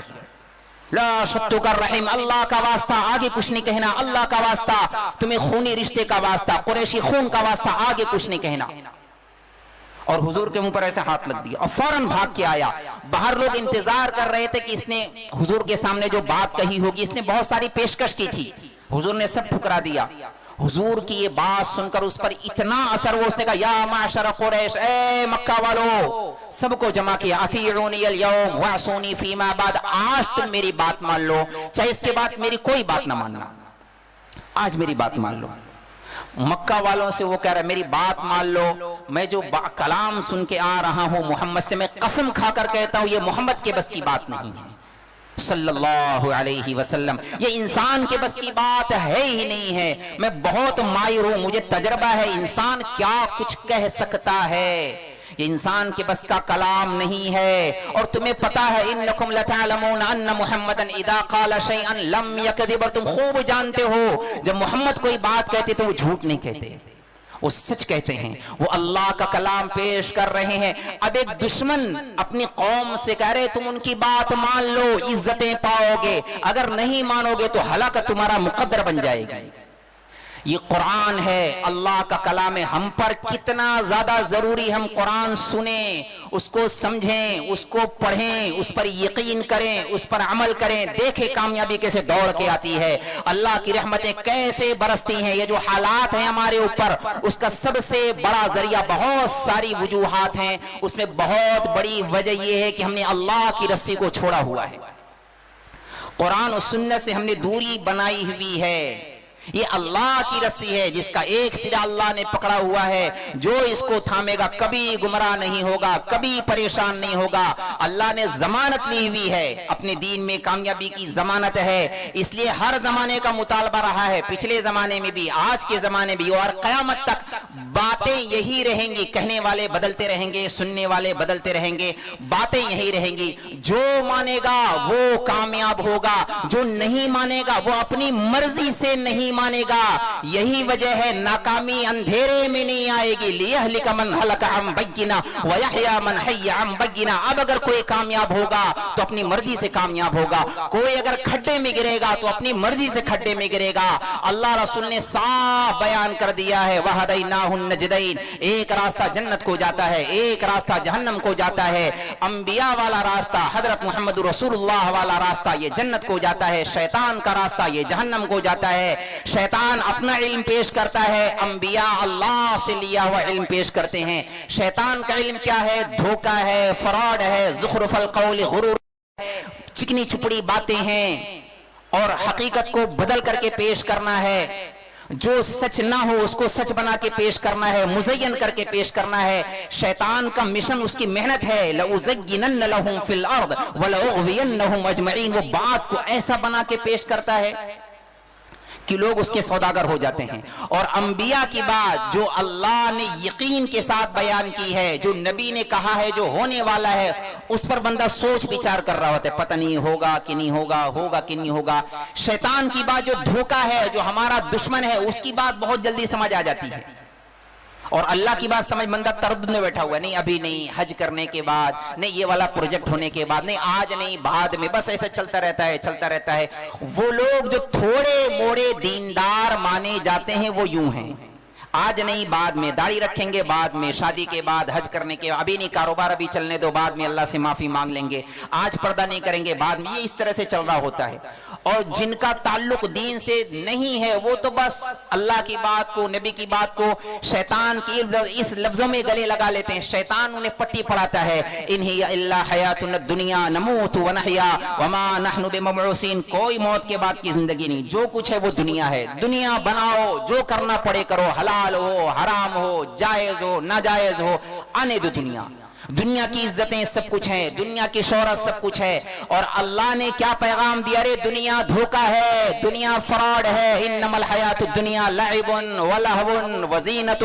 لا شتک الرحیم، اللہ کا واسطہ آگے کچھ نہیں کہنا، اللہ کا واسطہ، تمہیں خونی رشتے کا واسطہ، قریشی خون کا واسطہ، آگے کچھ نہیں کہنا۔ اور حضور کے منہ پر ایسے ہاتھ لگ دیا اور فوراً بھاگ کے آیا۔ باہر لوگ انتظار کر رہے تھے کہ اس نے حضور کے سامنے جو بات کہی ہوگی، اس نے بہت ساری پیشکش کی تھی، حضور نے سب ٹھکرا دیا۔ حضور کی یہ بات سن کر اس پر اتنا اثر ہوا، اس نے کہا یا معشر قریش، اے مکہ والو، سب کو جمع کیا، اطیعونی اليوم وعصونی فیما بعد، آج تم میری بات مان لو، چاہے اس کے بعد میری کوئی بات نہ ماننا، آج میری بات مان لو۔ مکہ والوں سے وہ کہہ رہا ہے میری بات مان لو، میں جو کلام سن کے آ رہا ہوں محمد سے، میں قسم کھا کر کہتا ہوں یہ محمد کے بس کی بات نہیں ہے صلی اللہ علیہ وسلم، یہ انسان کے بس کی بات ہے ہی نہیں ہے، میں بہت ماہر ہوں، مجھے تجربہ ہے، انسان کیا کچھ کہہ سکتا ہے، یہ انسان کے بس کا کلام نہیں ہے۔ اور تمہیں پتا ہے انکم لتعلمون ان محمدا اذا قال شیئا لم یکذب، اور تم خوب جانتے ہو جب محمد کوئی بات کہتے تو وہ جھوٹ نہیں کہتے، وہ سچ کہتے ہیں، وہ اللہ کا کلام پیش کر رہے ہیں۔ اب ایک دشمن اپنی قوم سے کہہ رہے تم ان کی بات مان لو عزتیں پاؤ گے، اگر نہیں مانو گے تو ہلاکت تمہارا مقدر بن جائے گی۔ یہ قرآن ہے، اللہ کا کلام ہے، ہم پر کتنا زیادہ ضروری ہم قرآن سنیں، اس کو سمجھیں، اس کو پڑھیں، اس پر یقین کریں، اس پر عمل کریں، دیکھیں کامیابی کیسے دوڑ کے آتی ہے، اللہ کی رحمتیں کیسے برستی ہیں۔ یہ جو حالات ہیں ہمارے اوپر، اس کا سب سے بڑا ذریعہ، بہت ساری وجوہات ہیں، اس میں بہت بڑی وجہ یہ ہے کہ ہم نے اللہ کی رسی کو چھوڑا ہوا ہے، قرآن و سنت سے ہم نے دوری بنائی ہوئی ہے۔ یہ اللہ کی رسی ہے جس کا ایک سرا اللہ نے پکڑا ہوا ہے، جو اس کو تھامے گا کبھی گمراہ نہیں ہوگا، کبھی پریشان نہیں ہوگا۔ اللہ نے ضمانت لی ہوئی ہے، اپنے دین میں کامیابی کی ضمانت ہے، اس لیے ہر زمانے کا مطالبہ رہا ہے، پچھلے زمانے میں بھی، آج کے زمانے بھی، اور قیامت تک باتیں یہی رہیں گی، کہنے والے بدلتے رہیں گے، سننے والے بدلتے رہیں گے، باتیں یہی رہیں گی۔ جو مانے گا وہ کامیاب ہوگا، جو نہیں مانے گا وہ اپنی مرضی سے نہیں مانے گا۔ یہی وجہ ہے ناکامی اندھیرے میں نہیں آئے گی، لیہلک من ہلک عن بینہ ویحیی من حی عن بینہ۔ اب اگر کوئی کامیاب ہوگا تو اپنی مرضی سے کامیاب ہوگا، کوئی اگر کھڈے میں گرے گا تو اپنی مرضی سے کھڈے میں گرے گا۔ اللہ رسول نے صاف بیان کر دیا ہے، وہدیناہ النجدین، ایک راستہ جنت کو جاتا ہے، ایک راستہ جہنم کو جاتا ہے۔ انبیاء والا راستہ، حضرت محمد رسول اللہ والا راستہ یہ جنت کو جاتا ہے، شیطان کا راستہ یہ جہنم کو جاتا ہے۔ شیطان اپنا علم پیش کرتا ہے، انبیاء اللہ سے لیا ہوا علم پیش کرتے ہیں۔ شیطان کا علم کیا ہے؟ دھوکہ ہے، فراڈ ہے، زخرف القول غرور ہے، چکنی چپڑی باتیں ہیں، اور حقیقت کو بدل کر کے پیش کرنا ہے، جو سچ نہ ہو اس کو سچ بنا کے پیش کرنا ہے، مزین کر کے پیش کرنا ہے۔ شیطان کا مشن، اس کی محنت ہے، لَأُزَيِّنَنَّ لَهُمْ فِي الْأَرْضِ وَلَأُغْوِيَنَّهُمْ أَجْمَعِينَ۔ وہ بات کو ایسا بنا کے پیش کرتا ہے کہ لوگ اس کے سوداگر ہو جاتے ہیں۔ اور انبیاء کی بات جو اللہ نے یقین کے ساتھ بیان کی ہے، جو نبی نے کہا ہے، جو ہونے والا ہے، اس پر بندہ سوچ بچار کر رہا ہوتا ہے، پتہ نہیں ہوگا کہ نہیں ہوگا، ہوگا کہ نہیں ہوگا۔ شیطان کی بات جو دھوکہ ہے، جو ہمارا دشمن ہے، اس کی بات بہت جلدی سمجھ آ جاتی ہے، اور اللہ کی بات سمجھ بندہ تردد میں بیٹھا ہوا ہے، نہیں ابھی نہیں، حج کرنے کے بعد نہیں، یہ والا پروجیکٹ ہونے کے بعد نہیں، آج نہیں بعد میں، بس ایسا چلتا رہتا ہے، چلتا رہتا ہے۔ وہ لوگ جو تھوڑے موڑے دیندار مانے جاتے ہیں وہ یوں ہیں، آج نہیں بعد میں، داڑھی رکھیں گے بعد میں، شادی کے بعد، حج کرنے کے، ابھی نہیں، کاروبار ابھی چلنے دو، بعد میں اللہ سے معافی مانگ لیں گے، آج پردہ نہیں کریں گے بعد میں، یہ اس طرح سے چل رہا ہوتا ہے۔ اور جن کا تعلق دین سے نہیں ہے وہ تو بس اللہ کی بات کو، نبی کی بات کو شیطان کی اس لفظوں میں گلے لگا لیتے ہیں، شیطان انہیں پٹی پڑھاتا ہے، ان ہی الا حیاتنا الدنیا نموت ونحیا وما نحن بمبعوثین۔ کوئی موت کے بعد کی زندگی نہیں، جو کچھ ہے وہ دنیا ہے، دنیا بناؤ، جو کرنا پڑے کرو، حلال ہو، حرام ہو، جائز ہو، ناجائز ہو، آنے دو دنیا۔ دنیا کی عزتیں سب کچھ ہیں، دنیا کی شہرت سب کچھ ہے، اور اللہ نے کیا پیغام دیا؟ رے دنیا دھوکہ ہے، دنیا فراڈ ہے، انما الحیات الدنیا لعب ولہو وزینۃ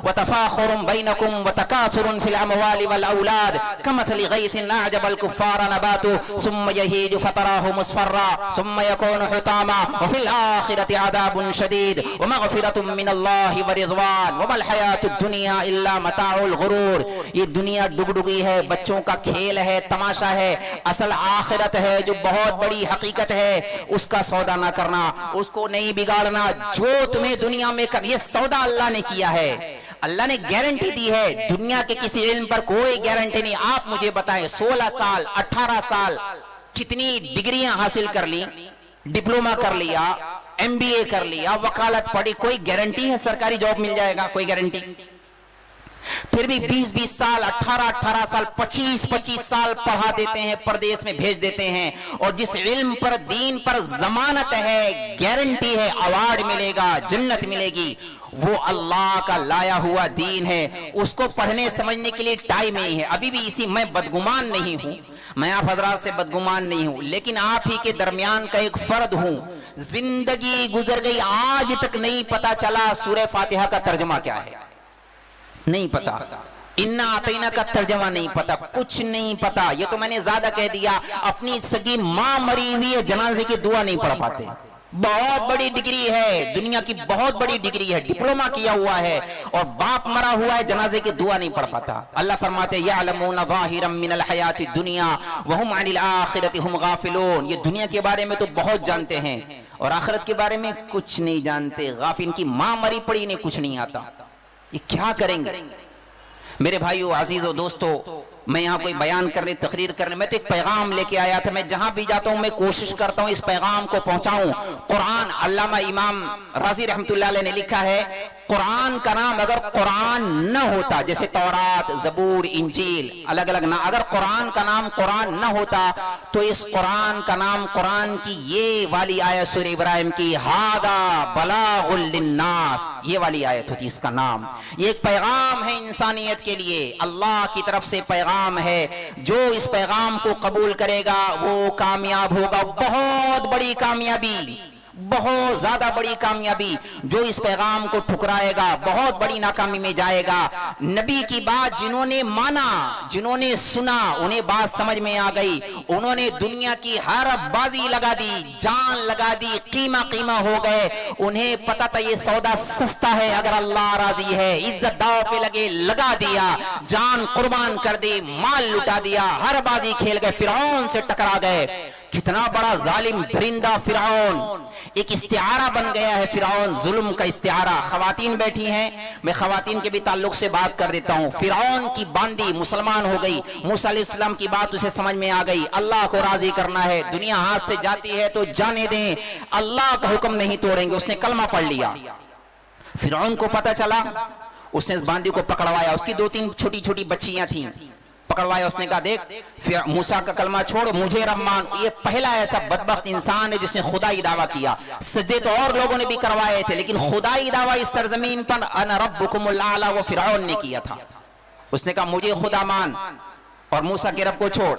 وتفاخر بینکم وتکاثر فی الاموال والاولاد کمثل غیث اعجب الکفار نباته ثم یہیج فتراه مصفرا ثم یکون حطاما وفی الآخرۃ عذاب شدید ومغفرۃ من اللہ ورضوان وما الحیات الدنیا الا متاع الغرور۔ یہ دنیا ڈگڈگی ہے، بچوں کا کھیل ہے، تماشا ہے، اصل آخرت ہے جو بہت بڑی حقیقت ہے، اس کا سودا نہ کرنا، اس کو نہیں بگاڑنا، جو تمہیں دنیا میں یہ سودا اللہ نے کیا ہے، اللہ نے گارنٹی دی ہے، دنیا کے کسی علم پر کوئی گارنٹی نہیں۔ آپ مجھے بتائیں 16 سال 18 سال کتنی ڈگریاں حاصل کر لی، ڈپلوما کر لیا، MBA کر لیا، وکالت پڑھی، کوئی گارنٹی ہے سرکاری جاب مل جائے گا؟ کوئی گارنٹی؟ پھر بھی 20 سال 18 سال 25 سال پڑھا دیتے ہیں، پردیس میں بھیج دیتے ہیں، اور جس علم پر، دین پر ضمانت ہے، گارنٹی ہے، ایوارڈ ملے گا، جنت ملے گی، وہ اللہ کا لایا ہوا دین ہے، اس کو پڑھنے سمجھنے کے لیے ٹائم نہیں ہے۔ ابھی بھی اسی، میں بدگمان نہیں ہوں، میں آپ حضرات سے بدگمان نہیں ہوں، لیکن آپ ہی کے درمیان کا ایک فرد ہوں، زندگی گزر گئی، آج تک نہیں پتا چلا سورہ فاتحہ کا ترجمہ کیا ہے، نہیں پتا، انا آتینا کا ترجمہ نہیں پتا، کچھ نہیں پتا۔ یہ تو میں نے زیادہ کہہ دیا، اپنی سگی ماں مری ہوئی ہے، جنازے کی دعا نہیں پڑھ پاتے، بہت بڑی ڈگری ہے، دنیا کی بہت بڑی ڈگری ہے، ڈپلوما کیا ہوا ہے، اور باپ مرا ہوا ہے، جنازے کی دعا نہیں پڑھ پاتا۔ اللہ فرماتے یعلمون ظاہرا من الحیات الدنیا وہم عن الآخرۃ ہم غافلون، یہ دنیا کے بارے میں تو بہت جانتے ہیں اور آخرت کے بارے میں کچھ نہیں جانتے، غافل۔ ان کی ماں مری پڑی، انہیں کچھ نہیں آتا، یہ کیا کریں گے؟ میرے بھائیو، عزیزو، دوستو، میں یہاں کوئی بیان کرنے، تقریر کرنے، میں تو ایک پیغام لے کے آیا تھا۔ میں جہاں بھی جاتا ہوں میں کوشش کرتا ہوں اس پیغام کو پہنچاؤں۔ قرآن، علامہ امام رازی رحمۃ اللہ علیہ نے لکھا ہے، قرآن کا نام اگر قرآن نہ ہوتا، جیسے تورات، زبور، انجیل، الگ الگ نام، اگر قرآن کا نام قرآن نہ ہوتا تو اس قرآن کا نام، قرآن کی یہ والی آیت سورہ ابراہیم کی، ھذا بلاغ للناس، یہ والی آیت ہوتی اس کا نام۔ یہ ایک پیغام ہے انسانیت کے لیے، اللہ کی طرف سے پیغام ہے۔ جو اس پیغام کو قبول کرے گا وہ کامیاب ہوگا، بہت بڑی کامیابی، بہت زیادہ بڑی کامیابی۔ جو اس پیغام کو ٹھکرائے گا بہت بڑی ناکامی میں جائے گا۔ نبی کی بات جنہوں نے مانا، جنہوں نے سنا، انہیں بات سمجھ میں آ گئی، انہوں نے دنیا کی ہر بازی لگا دی، جان لگا دی، قیمہ ہو گئے۔ انہیں پتا تھا یہ سودا سستا ہے، اگر اللہ راضی ہے، عزت داؤ پہ لگے، لگا دیا، جان قربان کر دی، مال لٹا دیا، ہر بازی کھیل گئے، فرعون سے ٹکرا گئے۔ کتنا بڑا ظالم درندہ فرعون، ایک استعارہ بن گیا ہے فرعون، ظلم کا استعارہ۔ خواتین بیٹھی ہیں، میں خواتین کے بھی تعلق سے بات کر دیتا ہوں۔ فرعون کی باندی مسلمان ہو گئی، موسیٰ علیہ السلام کی بات اسے سمجھ میں آ گئی، اللہ کو راضی کرنا ہے، دنیا ہاتھ سے جاتی ہے تو جانے دیں، اللہ کا حکم نہیں توڑیں گے۔ اس نے کلمہ پڑھ لیا۔ فرعون کو پتہ چلا، اس نے اس باندی کو پکڑوایا، اس کی 2-3 چھوٹی چھوٹی بچیاں تھیں، پکڑوایا۔ اس نے کہا دیکھ موسیٰ کا کلمہ چھوڑ، مجھے رب مان۔ یہ پہلا ایسا بدبخت انسان ہے جس نے خدائی دعویٰ کیا۔ سجدے تو اور لوگوں نے بھی کروائے تھے، لیکن خدائی دعویٰ اس سرزمین پر انا ربکم الاعلی وہ فرعون نے کیا تھا۔ اس نے کہا مجھے خدا مان اور موسیٰ کے رب کو چھوڑ۔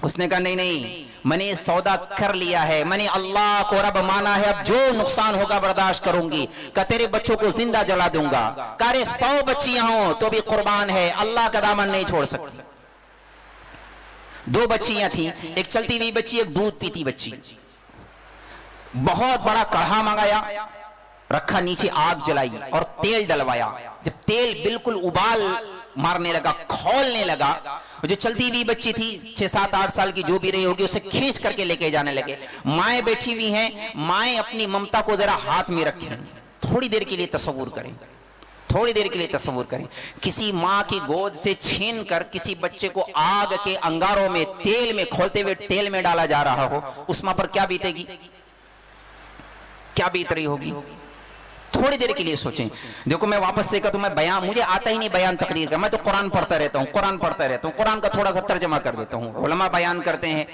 اس نے کہا نہیں، میں نے سودا کر لیا ہے، میں نے اللہ کو رب مانا ہے، اب جو نقصان ہوگا برداشت کروں گی۔ کہ تیرے بچوں کو زندہ جلا دوں گا، کہ 100 بچیاں ہوں تو بھی قربان ہے، اللہ کا دامن نہیں چھوڑ سکتی۔ 2 بچیاں تھیں، ایک چلتی ہوئی بچی، ایک دودھ پیتی بچی۔ بہت بڑا کڑھا منگایا، رکھا، نیچے آگ جلائی اور تیل ڈلوایا۔ جب تیل بالکل ابال مارنے لگا، کھولنے لگا، جو چلتی ہوئی بچی تھی 6-7-8 سال کی جو بھی رہی ہوگی، اسے کھینچ کر کے لے کے جانے لگے۔ مائیں بیٹھی ہوئی ہیں، مائیں اپنی ممتا کو ذرا ہاتھ میں رکھیں، تھوڑی دیر کے لیے تصور کریں، تھوڑی دیر کے لیے تصور کریں، کسی ماں کی گود سے چھین کر کسی بچے کو آگ کے انگاروں میں، تیل میں، کھولتے ہوئے تیل میں ڈالا جا رہا ہو، اس ماں پر کیا بیتے گی، کیا بیت رہی ہوگی؟ تھوڑی دیر کے لیے سوچیں۔ دیکھو میں واپس سے کہتا ہوں، میں بیان، مجھے آتا ہی نہیں بیان تقریر کا، میں تو قرآن پڑھتا رہتا ہوں، قرآن کا تھوڑا سا ترجمہ کر دیتا ہوں، علماء بیان کرتے ہیں۔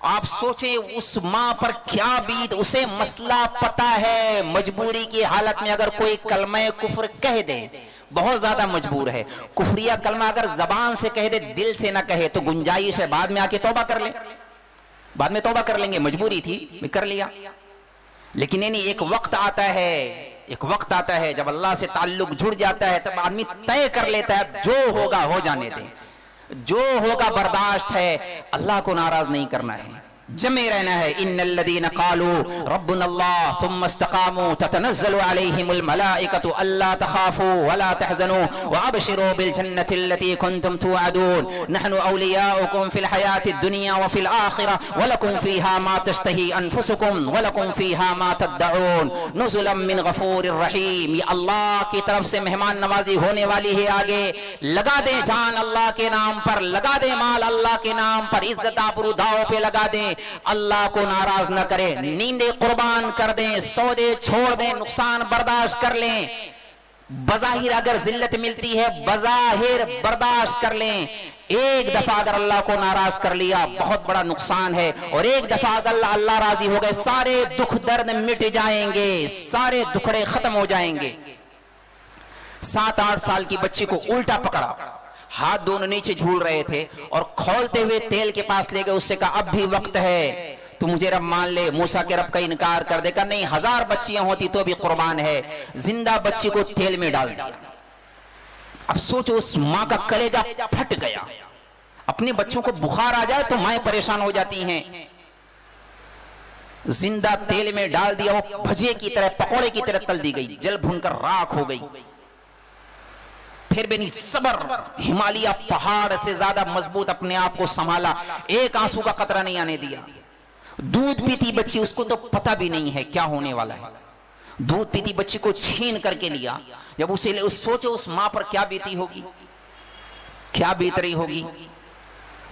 آپ سوچیں اس ماں پر کیا بیت، اسے مسئلہ پتا ہے، مجبوری کی حالت میں اگر کوئی کلمہ کفر کہہ دے، بہت زیادہ مجبور ہے، کفریہ کلمہ اگر زبان سے کہہ دے، دل سے نہ کہے تو گنجائش ہے بعد میں آ کے توبہ کر لیں، بعد میں توبہ کر لیں گے، مجبوری تھی میں کر لیا۔ لیکن نہیں، ایک وقت آتا ہے جب اللہ سے تعلق جڑ جاتا ہے، تب آدمی طے کر لیتا ہے جو ہوگا ہو جانے دیں، جو ہوگا برداشت ہے، اللہ کو ناراض نہیں کرنا ہے، جمع رہنا ہے۔ ان الذين قالوا ربنا الله ثم استقاموا تتنزل عليهم الملائكة الا تخافوا ولا تحزنوا وابشروا بالجنة التي كنتم توعدون نحن اولياؤكم في الحياة الدنيا وفي الآخرة ولكم فيها ما تشتهي انفسكم ولكم فيها ما تدعون نزلا من غفور رحيم۔ یہ اللہ کی طرف سے مہمان نوازی ہونے والی ہے۔ آگے لگا دیں جان اللہ کے نام پر، لگا دیں مال اللہ کے نام پر، عزت آبرو داؤ پہ لگا دیں، اللہ کو ناراض نہ کریں، نیندیں قربان کر دیں، سودے چھوڑ دیں، نقصان برداشت کر لیں۔ بظاہر اگر ذلت ملتی ہے، بظاہر برداشت کر لیں۔ ایک دفعہ اگر اللہ کو ناراض کر لیا بہت بڑا نقصان ہے، اور ایک دفعہ اگر اللہ راضی ہو گئے سارے دکھ درد مٹ جائیں گے، سارے دکھڑے ختم ہو جائیں گے۔ 7-8 سال کی بچی کو الٹا پکڑا، ہاتھ دونوں نیچے جھول رہے تھے، اور کھولتے ہوئے تیل کے پاس لے گئے، اس سے کہا اب بھی وقت ہے، تو مجھے رب مان لے۔ موسیٰ کے رب کا انکار کر دے گا، نہیں 1000 بچیاں ہوتی تو بھی قربان ہے۔ زندہ بچی کو تیل میں ڈال دیا۔ اب سوچو اس ماں کا کلیجہ پھٹ گیا۔ اپنے بچوں کو بخار آ جائے تو مائیں پریشان ہو جاتی ہیں، زندہ تیل میں ڈال دیا، وہ بھجے کی طرح پکوڑے کی طرح تل دی گئی، جل بھن کر راکھ ہو گئی۔ پھر بنی صبر ہمالیہ پہاڑ سے زیادہ مضبوط اپنے آپ کو سنبھالا، ایک آنسو کا قطرہ نہیں آنے دیا۔ دودھ پیتی بچی، اس کو تو پتہ بھی نہیں ہے کیا ہونے والا ہے، دودھ پیتی بچی کو چھین کر کے لیا۔ جب اسے سوچے اس ماں پر کیا بیتی ہوگی، کیا بیت رہی ہوگی۔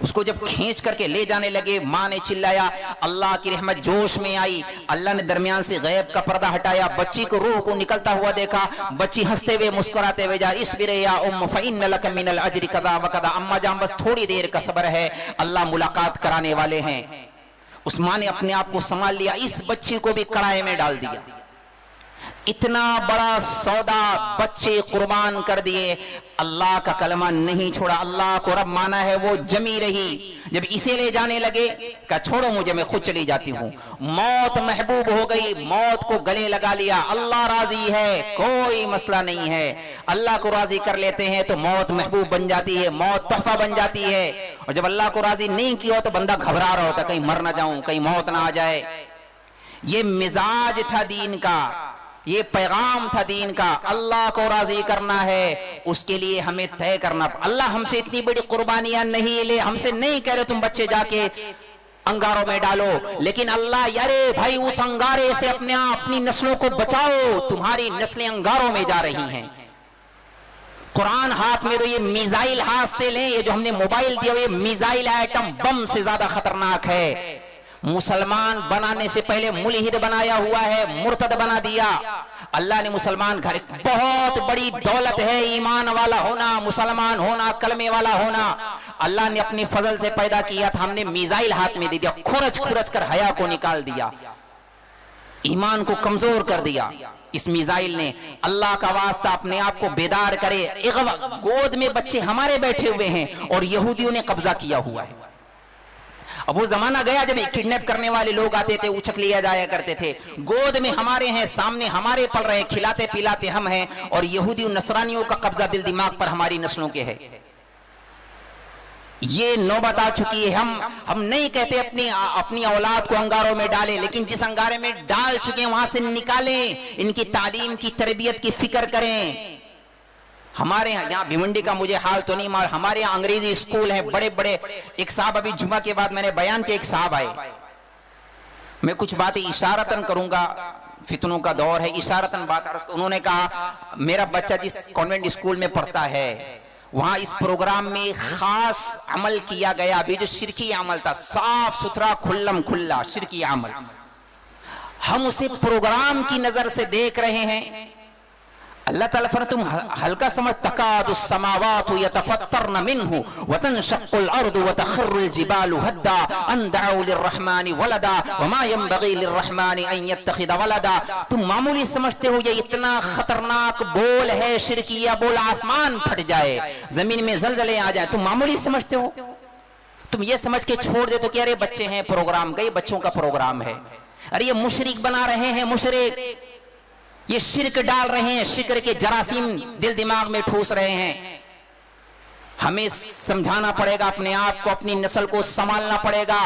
اس کو جب کھینچ کر کے لے جانے لگے، ماں نے چلایا، اللہ کی رحمت جوش میں آئی، اللہ نے درمیان سے غیب کا پردہ ہٹایا، بچی کو روح کو نکلتا ہوا دیکھا، بچی ہنستے ہوئے مسکراتے ہوئے جا، اصبر یا ام فإن لک من الاجر کذا وکذا، اما جان بس تھوڑی دیر کا صبر ہے، اللہ ملاقات کرانے والے ہیں۔ اس ماں نے اپنے آپ کو سنبھال لیا، اس بچی کو بھی کڑھائی میں ڈال دیا۔ اتنا بڑا سودا بچے قربان کر دیے، اللہ کا کلمہ نہیں چھوڑا، اللہ کو رب مانا ہے، وہ جمی رہی۔ جب اسے لے جانے لگے کہا چھوڑو مجھے، میں خود چلی جاتی ہوں۔ موت محبوب ہو گئی، موت کو گلے لگا لیا، اللہ راضی ہے، کوئی مسئلہ نہیں ہے، اللہ کو راضی کر لیتے ہیں تو موت محبوب بن جاتی ہے، موت تحفہ بن جاتی ہے۔ اور جب اللہ کو راضی نہیں کیا تو بندہ گھبرا رہا ہوتا، کہیں مر نہ جاؤں، کہیں موت نہ آ جائے۔ یہ مزاج تھا دین کا، یہ پیغام تھا دین کا، اللہ کو راضی کرنا ہے، اس کے لیے ہمیں طے کرنا۔ اللہ ہم سے اتنی بڑی قربانیاں نہیں لے، ہم سے نہیں کہہ رہے تم بچے جا کے انگاروں میں ڈالو، لیکن اللہ یارے بھائی اس انگارے سے اپنی نسلوں کو بچاؤ، تمہاری نسلیں انگاروں میں جا رہی ہیں۔ قرآن ہاتھ میں تو یہ میزائل ہاتھ سے لیں، یہ جو ہم نے موبائل دیا یہ میزائل ایٹم بم سے زیادہ خطرناک ہے۔ مسلمان بنانے سے پہلے ملحد بنایا ہوا ہے، مرتد بنا دیا۔ اللہ نے مسلمان گھر، بہت بڑی دولت ہے ایمان والا ہونا، مسلمان ہونا، کلمے والا ہونا۔ اللہ نے اپنی فضل سے پیدا کیا تھا، ہم نے میزائل ہاتھ میں دے دیا، کھرچ کھرچ کر حیا کو نکال دیا، ایمان کو کمزور کر دیا۔ اس میزائل نے، اللہ کا واسطہ اپنے آپ کو بیدار کرے۔ گود میں بچے ہمارے بیٹھے ہوئے ہیں اور یہودیوں نے قبضہ کیا ہوا ہے۔ اب وہ زمانہ گیا جب کڈنیپ کرنے والے لوگ آتے تھے، اچک لیا جایا کرتے تھے، گود میں ہمارے ہیں، سامنے ہمارے پل رہے، کھلاتے پلاتے ہم ہیں، اور یہودی و نصرانیوں کا قبضہ دل دماغ پر ہماری نسلوں کے ہے۔ یہ نوبت آ چکی ہے۔ ہم نہیں کہتے اپنی اولاد کو انگاروں میں ڈالیں، لیکن جس انگارے میں ڈال چکے ہیں وہاں سے نکالیں، ان کی تعلیم کی تربیت کی فکر کریں۔ ہمارے یہاں بھیونڈی کا مجھے حال تو نہیں معلوم، ہمارے یہاں انگریزی اسکول ہیں بڑے بڑے۔ ایک صاحب ابھی جمعہ کے بعد میں نے بیان کے ایک صاحب آئے، میں کچھ باتیں اشارتاً کروں گا، فتنوں کا دور ہے، اشارتاً بات عرض۔ انہوں نے کہا میرا بچہ جس کانوینٹ اسکول میں پڑھتا ہے وہاں اس پروگرام میں خاص عمل کیا گیا، ابھی جو شرکی عمل تھا، صاف ستھرا کھلم کھلا شرکی عمل، ہم اسے پروگرام کی نظر سے دیکھ رہے ہیں۔ اللہ تعالیٰ فرماتا تم ہلکا سمجھ، تکاد السماوات یتفطرن منہ وتنشق الارض وتخر الجبال ہدا ان دعوا للرحمن ولدا وما ينبغي للرحمن ان يتخذ ولدا۔ تم معمولی سمجھتے ہو یہ اتنا خطرناک بول ہے، شرکیہ بول، آسمان پھٹ جائے، زمین میں زلزلے آ جائیں، تم معمولی سمجھتے ہو؟ تم یہ سمجھ کے چھوڑ دے تو کہ ارے بچے ہیں، پروگرام کا، یہ بچوں کا پروگرام ہے، ارے یہ مشرک بنا رہے ہیں، مشرک یہ شرک ڈال رہے ہیں، شرک کے جراثیم دل دماغ میں ٹھوس رہے ہیں۔ ہمیں سمجھانا پڑے گا اپنے آپ کو، اپنی نسل کو سنبھالنا پڑے گا۔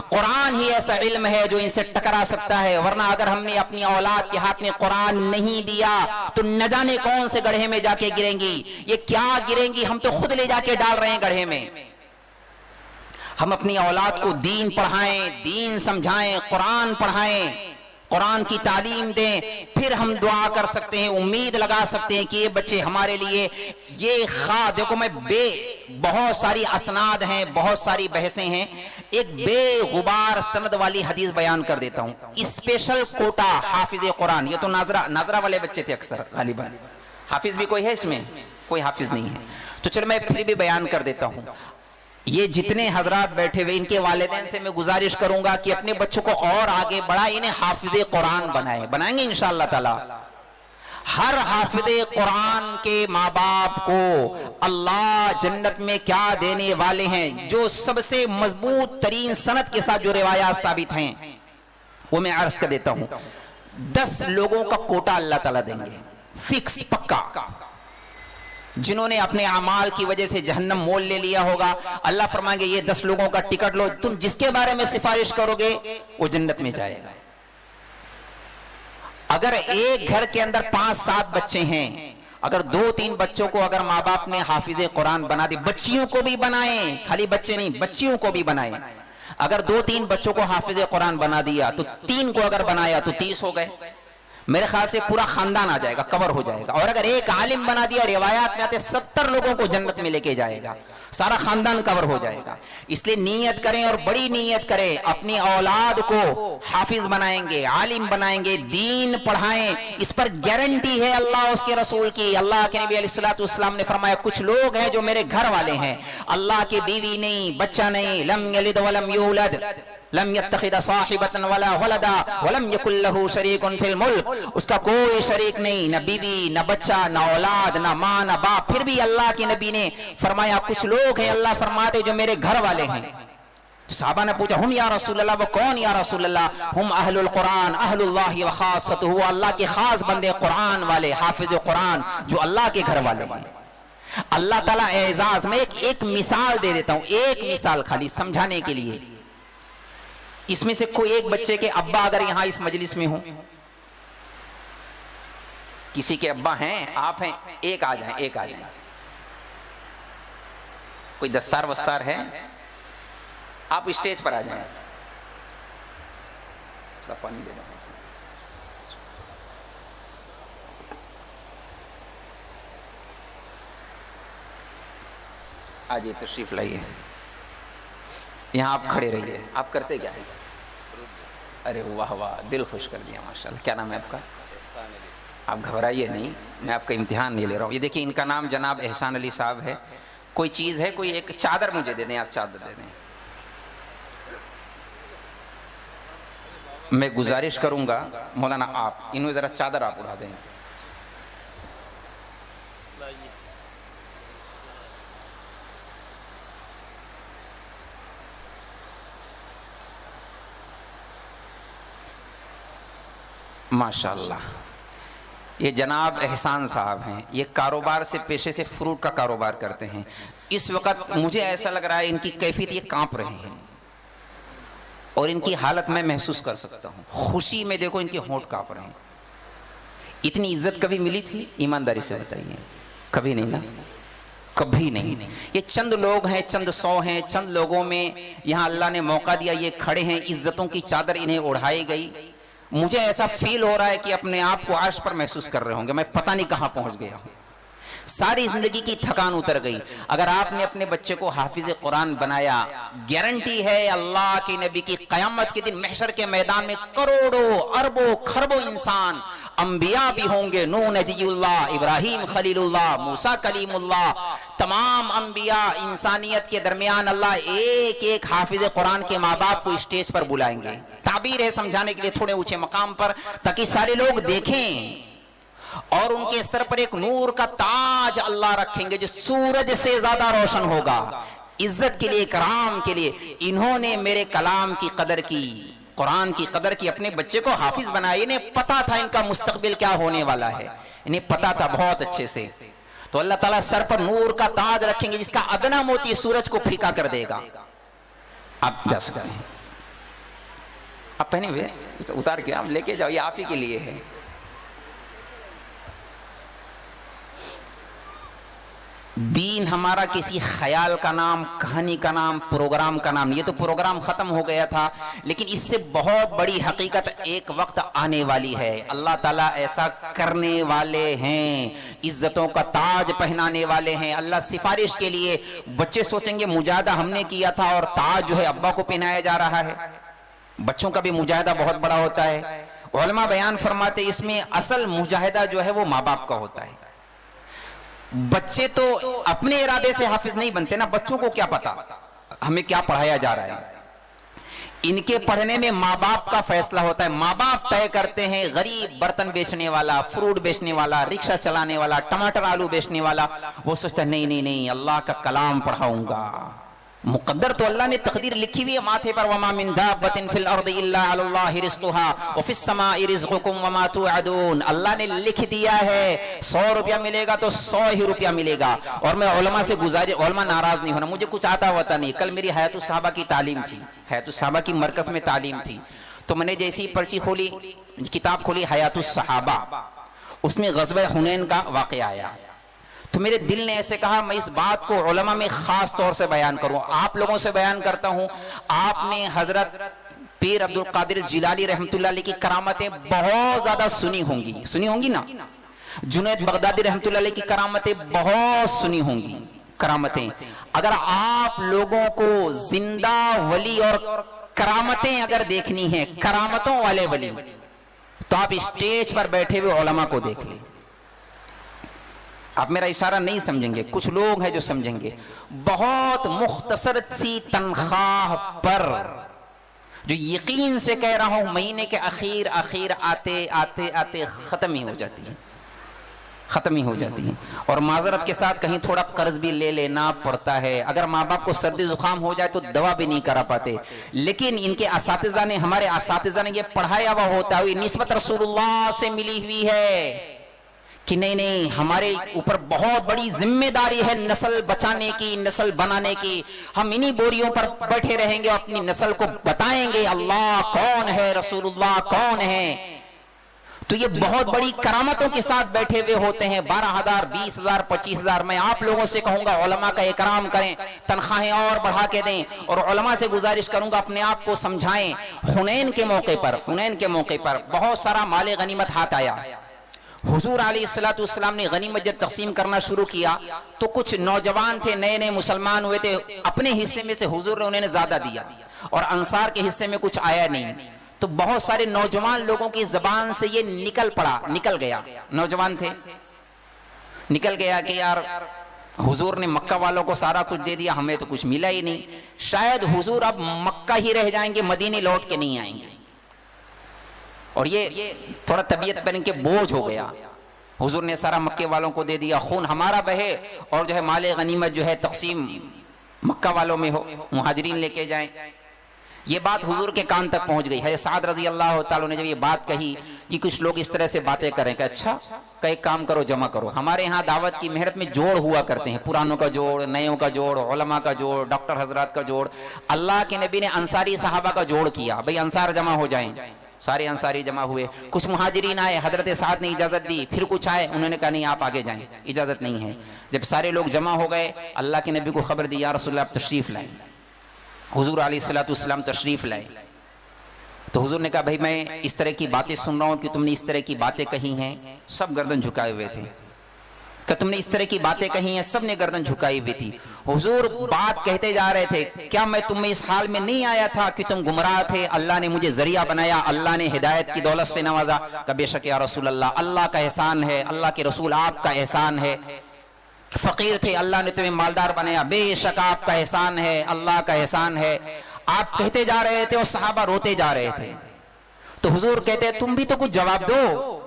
قرآن ہی ایسا علم ہے جو ان سے ٹکرا سکتا ہے، ورنہ اگر ہم نے اپنی اولاد کے ہاتھ میں قرآن نہیں دیا تو نہ جانے کون سے گڑھے میں جا کے گریں گی، یہ کیا گریں گی، ہم تو خود لے جا کے ڈال رہے ہیں گڑھے میں۔ ہم اپنی اولاد کو دین پڑھائیں، دین سمجھائیں، قرآن پڑھائیں، قرآن کی تعلیم دیں، پھر ہم دعا کر سکتے ہیں، امید لگا سکتے ہیں کہ یہ بچے ہمارے لیے یہ دیکھو میں بہت ساری اسناد ہیں، بہت ساری بحثیں ہیں، ایک بے غبار سند والی حدیث بیان کر دیتا ہوں۔ اسپیشل کوٹا حافظ قرآن، یہ تو ناظرہ والے بچے تھے اکثر، غالباً حافظ بھی کوئی ہے اس میں؟ کوئی حافظ نہیں ہے، تو چلو میں پھر بھی بیان کر دیتا ہوں۔ یہ جتنے حضرات بیٹھے ہوئے ان کے والدین سے میں گزارش کروں گا کہ اپنے بچوں کو اور آگے بڑھائیں، انہیں حافظ قرآن بنائیں گے انشاءاللہ تعالی۔ ہر حافظ قرآن کے ماں باپ کو اللہ جنت میں کیا دینے والے ہیں، جو سب سے مضبوط ترین سند کے ساتھ جو روایات ثابت ہیں وہ میں عرض کر دیتا ہوں۔ 10 لوگوں کا کوٹا اللہ تعالیٰ دیں گے، فکس، پکا، جنہوں نے اپنے اعمال کی وجہ سے جہنم مول لے لیا ہوگا، اللہ فرمائیں گے یہ 10 لوگوں کا ٹکٹ لو، تم جس کے بارے میں سفارش کرو گے وہ جنت میں جائے گا۔ اگر ایک گھر کے اندر 5-7 بچے ہیں، اگر 2-3 بچوں کو اگر ماں باپ نے حافظ قرآن بنا دی، بچیوں کو بھی بنائیں، خالی بچے نہیں بچیوں کو بھی بنائیں، اگر 2-3 بچوں کو حافظ قرآن بنا دیا تو 3 کو اگر بنایا تو 30 ہو گئے، میرے خیال سے پورا خاندان آ جائے گا، کور ہو جائے گا. اور اگر ایک عالم بنا دیا، روایات میں آتے 70 لوگوں کو جنت میں لے کے جائے گا، سارا خاندان کور ہو جائے گا. اس لیے نیت کریں اور بڑی نیت کریں، اپنی اولاد کو حافظ بنائیں گے، عالم بنائیں گے، دین پڑھائیں، اس پر گارنٹی ہے اللہ اس کے رسول کی. اللہ کے نبی علیہ الصلوۃ والسلام نے فرمایا کچھ لوگ ہیں جو میرے گھر والے ہیں، اللہ کی بیوی نہیں، بچہ نہیں، لم یلد ولم یولد، لم یتخذ صاحبۃ ولا ولدا ولم یکن لہ شریک فی الملک، اس کا کوئی شریک نہیں، نہ بیوی، نہ بچہ، نہ اولاد، نہ ماں، نہ باپ. پھر بھی اللہ کے نبی نے فرمایا کچھ لوگ ہیں اللہ فرماتے جو میرے گھر والے ہیں. صحابہ نے پوچھا ہم یا رسول اللہ، وہ کون یا رسول اللہ؟ ہم اہل القرآن، اہل اللہ وخاصتہ، اللہ کے خاص بندے قرآن والے، حافظ قرآن جو اللہ کے گھر والے ہیں. اللہ تعالیٰ اعزاز میں ایک مثال دے دیتا ہوں، ایک مثال خالی سمجھانے کے لیے. اس میں سے کوئی ایک بچے کے ابا اگر یہاں اس مجلس میں ہوں، کسی کے ابا ہیں، آپ ہیں، ایک آ جائیں، ایک آ جائیں. کوئی دستار وستار ہے؟ آپ اسٹیج پر آ جائیں. تھوڑا پانی دے دیں. آجیے تشریف لائیے. یہاں آپ کھڑے رہیے. آپ کرتے کیا ہے؟ ارے واہ واہ، دل خوش کر دیا ماشاءاللہ. کیا نام ہے آپ کا؟ آپ گھبرائیے نہیں، میں آپ کا امتحان نہیں لے رہا ہوں. یہ دیکھیے ان کا نام جناب احسان علی صاحب ہے. کوئی چیز ہے، کوئی ایک چادر مجھے دے دیں، آپ چادر دے دیں. میں گزارش کروں گا مولانا آپ انہوں ذرا چادر آپ اڑا دیں. ماشاءاللہ. یہ جناب احسان صاحب ہیں، یہ کاروبار سے پیشے سے فروٹ کا کاروبار کرتے ہیں. اس وقت مجھے ایسا لگ رہا ہے ان کی کیفیت یہ کانپ رہے ہیں اور ان کی حالت میں محسوس کر سکتا ہوں. خوشی میں دیکھو ان کے ہونٹ کانپ رہے ہیں. اتنی عزت کبھی ملی تھی؟ ایمانداری سے بتائیے. کبھی نہیں نا، کبھی نہیں. یہ چند لوگ ہیں، چند 100 ہیں، چند لوگوں میں یہاں اللہ نے موقع دیا، یہ کھڑے ہیں، عزتوں کی چادر انہیں اڑھائی گئی. مجھے ایسا فیل ہو رہا ہے کہ اپنے آپ کو عرش پر محسوس کر رہے ہوں گے. میں پتہ نہیں کہاں پہنچ گیا ہوں. ساری زندگی کی تھکان اتر گئی. اگر آپ نے اپنے بچے کو حافظ قرآن بنایا، گارنٹی ہے اللہ کے نبی کی قیامت کے دن محشر کے میدان میں کروڑوں اربوں خربوں انسان، انبیاء بھی ہوں گے، نوح نجی اللہ، ابراہیم خلیل اللہ، موسیٰ کلیم اللہ، تمام انبیاء انسانیت کے درمیان اللہ ایک ایک حافظ قرآن کے ماں باپ کو اسٹیج پر بلائیں گے. تعبیر ہے سمجھانے کے لیے تھوڑے اونچے مقام پر، تاکہ سارے لوگ دیکھیں. اور ان کے سر پر ایک نور کا تاج اللہ رکھیں گے جو سورج سے زیادہ روشن ہوگا. عزت کے لیے، کرام کے لیے. انہوں نے میرے کلام کی قدر کی، قرآن کی قدر کی، اپنے بچے کو حافظ بنایا. انہیں پتا تھا ان کا مستقبل کیا ہونے والا ہے، انہیں پتا تھا بہت اچھے سے. تو اللہ تعالیٰ سر پر نور کا تاج رکھیں گے جس کا ادنا موتی سورج کو پھیکا کر دے گا. آپ جا سکتے ہیں. آپ پہنے ہوئے اتار کے آپ لے کے جاؤ، یہ آپ ہی کے لیے ہے. دین ہمارا کسی خیال کا نام، کہانی کا نام، پروگرام کا نام. یہ تو پروگرام ختم ہو گیا تھا، لیکن اس سے بہت بڑی حقیقت ایک وقت آنے والی ہے. اللہ تعالیٰ ایسا کرنے والے ہیں، عزتوں کا تاج پہنانے والے ہیں. اللہ سفارش کے لیے، بچے سوچیں گے مجاہدہ ہم نے کیا تھا اور تاج جو ہے ابا کو پہنایا جا رہا ہے. بچوں کا بھی مجاہدہ بہت بڑا ہوتا ہے. علماء بیان فرماتے اس میں اصل مجاہدہ جو ہے وہ ماں باپ کا ہوتا ہے. بچے تو اپنے ارادے سے حافظ نہیں بنتے نا. بچوں کو کیا پتا ہمیں کیا پڑھایا جا رہا ہے. ان کے پڑھنے میں ماں باپ کا فیصلہ ہوتا ہے. ماں باپ طے کرتے ہیں. غریب برتن بیچنے والا، فروٹ بیچنے والا، رکشہ چلانے والا، ٹماٹر آلو بیچنے والا، وہ سوچتا ہے نہیں نہیں نہیں، اللہ کا کلام پڑھاؤں گا. مقدر تو اللہ نے تقدیر لکھی ہوئی ہے ماتھے پر. وما من دابۃ فی الارض الا علی اللہ رزقها وفی السماء رزقکم وما توعدون. اللہ نے لکھ دیا ہے 100 روپیہ ملے گا تو 100 ہی روپیہ ملے گا. اور میں علماء سے گزارش، علماء ناراض نہیں ہونا، مجھے کچھ آتا ہوتا نہیں. کل میری حیات الصحابہ کی تعلیم تھی، حیات الصحابہ کی مرکز میں تعلیم تھی. تو میں نے جیسی پرچی کھولی، کتاب کھولی حیات الصحابہ، اس میں غزوہ حنین کا واقعہ آیا، تو میرے دل نے ایسے کہا میں اس بات کو علماء میں خاص طور سے بیان کروں، آپ لوگوں سے بیان کرتا ہوں۔ آپ نے حضرت پیر عبد القادر جیلانی رحمۃ اللہ علیہ کی کرامتیں بہت زیادہ سنی ہوں گی نا، جنید بغدادی رحمۃ اللہ علیہ کی کرامتیں بہت سنی ہوں گی، کرامتیں۔ اگر آپ لوگوں کو زندہ ولی اور کرامتیں اگر دیکھنی ہیں، کرامتوں والے ولی، تو آپ اسٹیج پر بیٹھے ہوئے علماء کو دیکھ لیں۔ آپ میرا اشارہ نہیں سمجھیں گے، کچھ لوگ ہیں جو سمجھیں گے۔ بہت مختصر سی تنخواہ پر، جو یقین سے کہہ رہا ہوں مہینے کے اخیر آتے آتے ختم ہی ہو جاتی ہے، اور معذرت کے ساتھ کہیں تھوڑا قرض بھی لے لینا پڑتا ہے۔ اگر ماں باپ کو سردی زکام ہو جائے تو دوا بھی نہیں کرا پاتے، لیکن ان کے اساتذہ نے، ہمارے اساتذہ نے یہ پڑھایا ہوا ہوتا ہے، نسبت رسول اللہ سے ملی ہوئی ہے کہ نہیں ہمارے اوپر بہت بڑی ذمہ داری ہے نسل بچانے کی، نسل بنانے کی۔ ہم انہی بوریوں پر بیٹھے رہیں گے، اپنی نسل کو بتائیں گے اللہ کون ہے، رسول اللہ کون ہے۔ تو یہ بہت بڑی کرامتوں کے ساتھ بیٹھے ہوئے ہوتے ہیں، 12,000 20,000 25,000۔ میں آپ لوگوں سے کہوں گا علماء کا اکرام کریں، تنخواہیں اور بڑھا کے دیں، اور علماء سے گزارش کروں گا اپنے آپ کو سمجھائیں۔ حنین کے موقع پر بہت سارا مال غنیمت ہاتھ آیا، حضور علیہ السلام نے غنیمت جب تقسیم کرنا شروع کیا تو کچھ نوجوان تھے، نئے مسلمان ہوئے تھے، اپنے حصے میں سے حضور نے انہیں زیادہ دیا، اور انصار کے حصے میں کچھ آیا نہیں، تو بہت سارے نوجوان لوگوں کی زبان سے یہ نکل گیا، نوجوان تھے، نکل گیا کہ یار حضور نے مکہ والوں کو سارا کچھ دے دیا، ہمیں تو کچھ ملا ہی نہیں، شاید حضور اب مکہ ہی رہ جائیں گے، مدینے لوٹ کے نہیں آئیں گے۔ اور یہ تھوڑا طبیعت پر ان کے بوجھ ہو گیا، حضور نے سارا مکے والوں کو دے دیا، خون ہمارا بہے، اور جو ہے مال غنیمت جو ہے تقسیم مکہ والوں میں ہو، مہاجرین لے کے جائیں۔ یہ بات حضور کے کان تک پہنچ گئی۔ حضرت سعد رضی اللہ تعالیٰ نے جب یہ بات کہی کہ کچھ لوگ اس طرح سے باتیں کریں کہ اچھا کہ ایک کام کرو، جمع کرو۔ ہمارے ہاں دعوت کی محنت میں جوڑ ہوا کرتے ہیں، پرانوں کا جوڑ، نیوں کا جوڑ، علماء کا جوڑ، ڈاکٹر حضرات کا جوڑ۔ اللہ کے نبی نے انصاری صحابہ کا جوڑ کیا، بھئی انصار جمع ہو جائیں، سارے انصاری جمع ہوئے، کچھ مہاجرین آئے، حضرت سعد نے اجازت دی، پھر کچھ آئے، انہوں نے کہا نہیں آپ آگے جائیں، اجازت نہیں ہے۔ جب سارے لوگ جمع ہو گئے، اللہ کے نبی کو خبر دی یا رسول اللہ آپ تشریف لائیں، حضور علیہ السلام تشریف لائے، تو حضور نے کہا بھائی میں اس طرح کی باتیں سن رہا ہوں کہ تم نے اس طرح کی باتیں کہی ہیں، سب گردن جھکائے ہوئے تھے کہ تم نے اس طرح کی باتیں کہی ہیں، سب نے گردن جھکائی ہوئی تھی۔ حضور بات کہتے جا رہے تھے، کیا میں تم میں اس حال میں نہیں آیا تھا کہ تم گمراہ تھے، اللہ نے مجھے ذریعہ بنایا، اللہ نے ہدایت کی دولت سے نوازا؟ کہ بے شک یا رسول اللہ، اللہ کا احسان ہے، اللہ کے رسول آپ کا احسان ہے۔ فقیر تھے، اللہ نے تمہیں مالدار بنایا، بے شک آپ کا احسان ہے، اللہ کا احسان ہے۔ آپ کہتے جا رہے تھے اور صحابہ روتے جا رہے تھے، تو حضور کہتے تم بھی تو کچھ جواب دو،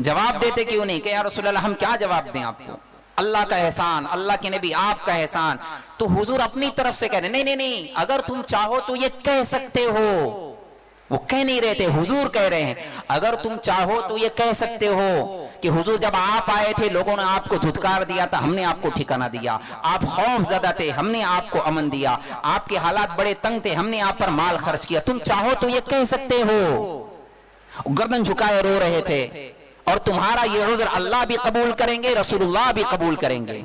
جواب دیتے کیوں نہیں کہ یا رسول اللہ ہم کیا جواب دیں آپ کو، اللہ کا احسان، اللہ کے نبی آپ کا احسان۔ تو حضور اپنی طرف سے کہہ رہے نہیں، اگر تم چاہو تو یہ کہہ سکتے ہو، وہ کہہ نہیں رہے تھے، حضور کہہ رہے ہیں اگر تم چاہو تو یہ کہہ سکتے ہو کہ حضور جب آپ آئے تھے لوگوں نے آپ کو دھتکار دیا تھا، ہم نے آپ کو ٹھکانہ دیا، آپ خوف زدہ تھے، ہم نے آپ کو امن دیا، آپ کے حالات بڑے تنگ تھے، ہم نے آپ پر مال خرچ کیا، تم چاہو تو یہ کہہ سکتے ہو۔ گردن جھکائے رو رہے تھے، اور تمہارا یہ عذر اللہ بھی قبول کریں گے، رسول اللہ بھی قبول کریں گے۔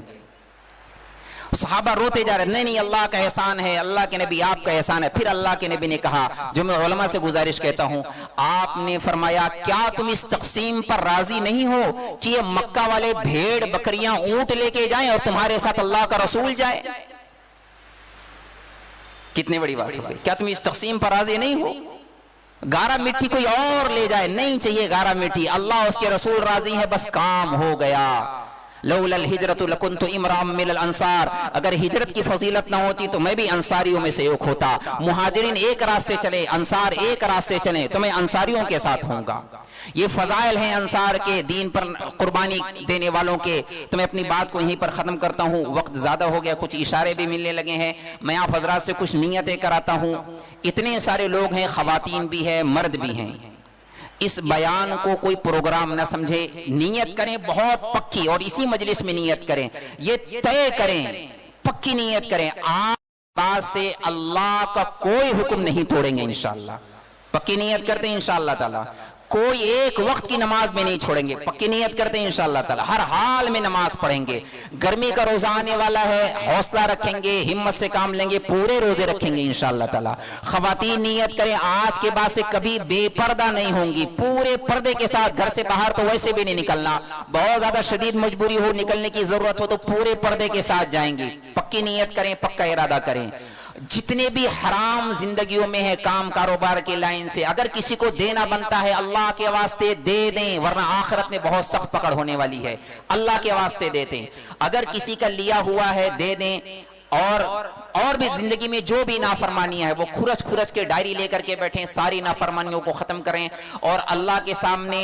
صحابہ روتے جا رہے، نہیں اللہ کا احسان ہے، اللہ کے نبی آپ کا احسان ہے۔ پھر اللہ کے نبی نے کہا، جو میں علماء سے گزارش کہتا ہوں، آپ نے فرمایا کیا تم اس تقسیم پر راضی نہیں ہو کہ یہ مکہ والے بھیڑ بکریاں اونٹ لے کے جائیں اور تمہارے ساتھ اللہ کا رسول جائے؟ کتنی بڑی بات ہے، کیا تم اس تقسیم پر راضی نہیں ہو؟ گارا مٹی کوئی اور لے جائے، نہیں چاہیے گارا مٹی، اللہ اس کے رسول راضی ہے، بس کام ہو گیا۔ لولا الہجرت لکنت امرا من الانصار، اگر ہجرت کی فضیلت نہ ہوتی تو میں بھی انصاریوں میں سے ایک ہوتا۔ مہاجرین ایک راستے چلے، انصار ایک راستے چلے، تو میں انصاریوں کے ساتھ ہوں گا۔ یہ فضائل ہیں انصار کے، دین پر قربانی دینے والوں کے۔ تو میں اپنی بات کو یہیں پر ختم کرتا ہوں، وقت زیادہ ہو گیا، کچھ اشارے بھی ملنے لگے ہیں، میں آپ حضرات سے کچھ نیتیں کراتا ہوں۔ اتنے سارے لوگ ہیں، خواتین بھی ہیں، مرد بھی ہیں، اس بیان کو کوئی پروگرام نہ سمجھے، نیت کریں بہت پکی، اور اسی مجلس میں نیت کریں، یہ طے کریں، پکی نیت کریں، آپ بات سے اللہ کا کوئی حکم نہیں توڑیں گے انشاءاللہ۔ پکی نیت کرتے ہیں انشاءاللہ تعالی کوئی ایک وقت کی نماز میں نہیں چھوڑیں گے، پکی نیت کرتے ہیں انشاءاللہ تعالی ہر حال میں نماز پڑھیں گے. گرمی کا روزہ آنے والا ہے، حوصلہ رکھیں گے، ہمت سے کام لیں گے، پورے روزے رکھیں گے انشاءاللہ تعالی. خواتین نیت کریں آج کے بعد سے کبھی بے پردہ نہیں ہوں گی، پورے پردے کے ساتھ. گھر سے باہر تو ویسے بھی نہیں نکلنا، بہت زیادہ شدید مجبوری ہو نکلنے کی ضرورت ہو تو پورے پردے کے ساتھ جائیں گی. پکی نیت کریں، پکا ارادہ کریں. جتنے بھی حرام زندگیوں میں ہے کام کاروبار کے لائن سے، اگر کسی کو دینا بنتا ہے اللہ کے واسطے دے دیں، ورنہ آخرت میں بہت سخت پکڑ ہونے والی ہے. اللہ کے واسطے دیتے. اگر کسی کا لیا ہوا ہے دے دیں. اور بھی زندگی میں جو بھی نافرمانیاں ہے وہ کھرچ کے ڈائری لے کر کے بیٹھیں، ساری نافرمانیوں کو ختم کریں اور اللہ کے سامنے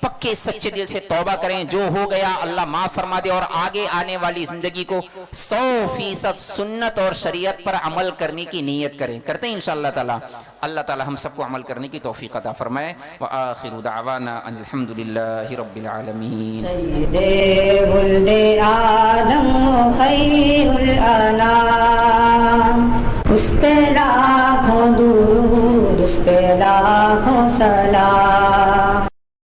پکے سچے دل سے توبہ کریں. جو ہو گیا اللہ معاف فرما دے اور آگے آنے والی زندگی کو 100% سنت اور شریعت پر عمل کرنے کی نیت کریں. کرتے ہیں انشاءاللہ تعالی. اللہ تعالی ہم سب کو عمل کرنے کی توفیق عطا فرمائے. وآخر دعوانا ان الحمدللہ رب العالمین. سید ولد آدم خیر الانام، اس پہ لاکھوں درود، اس پہ لاکھوں سلام.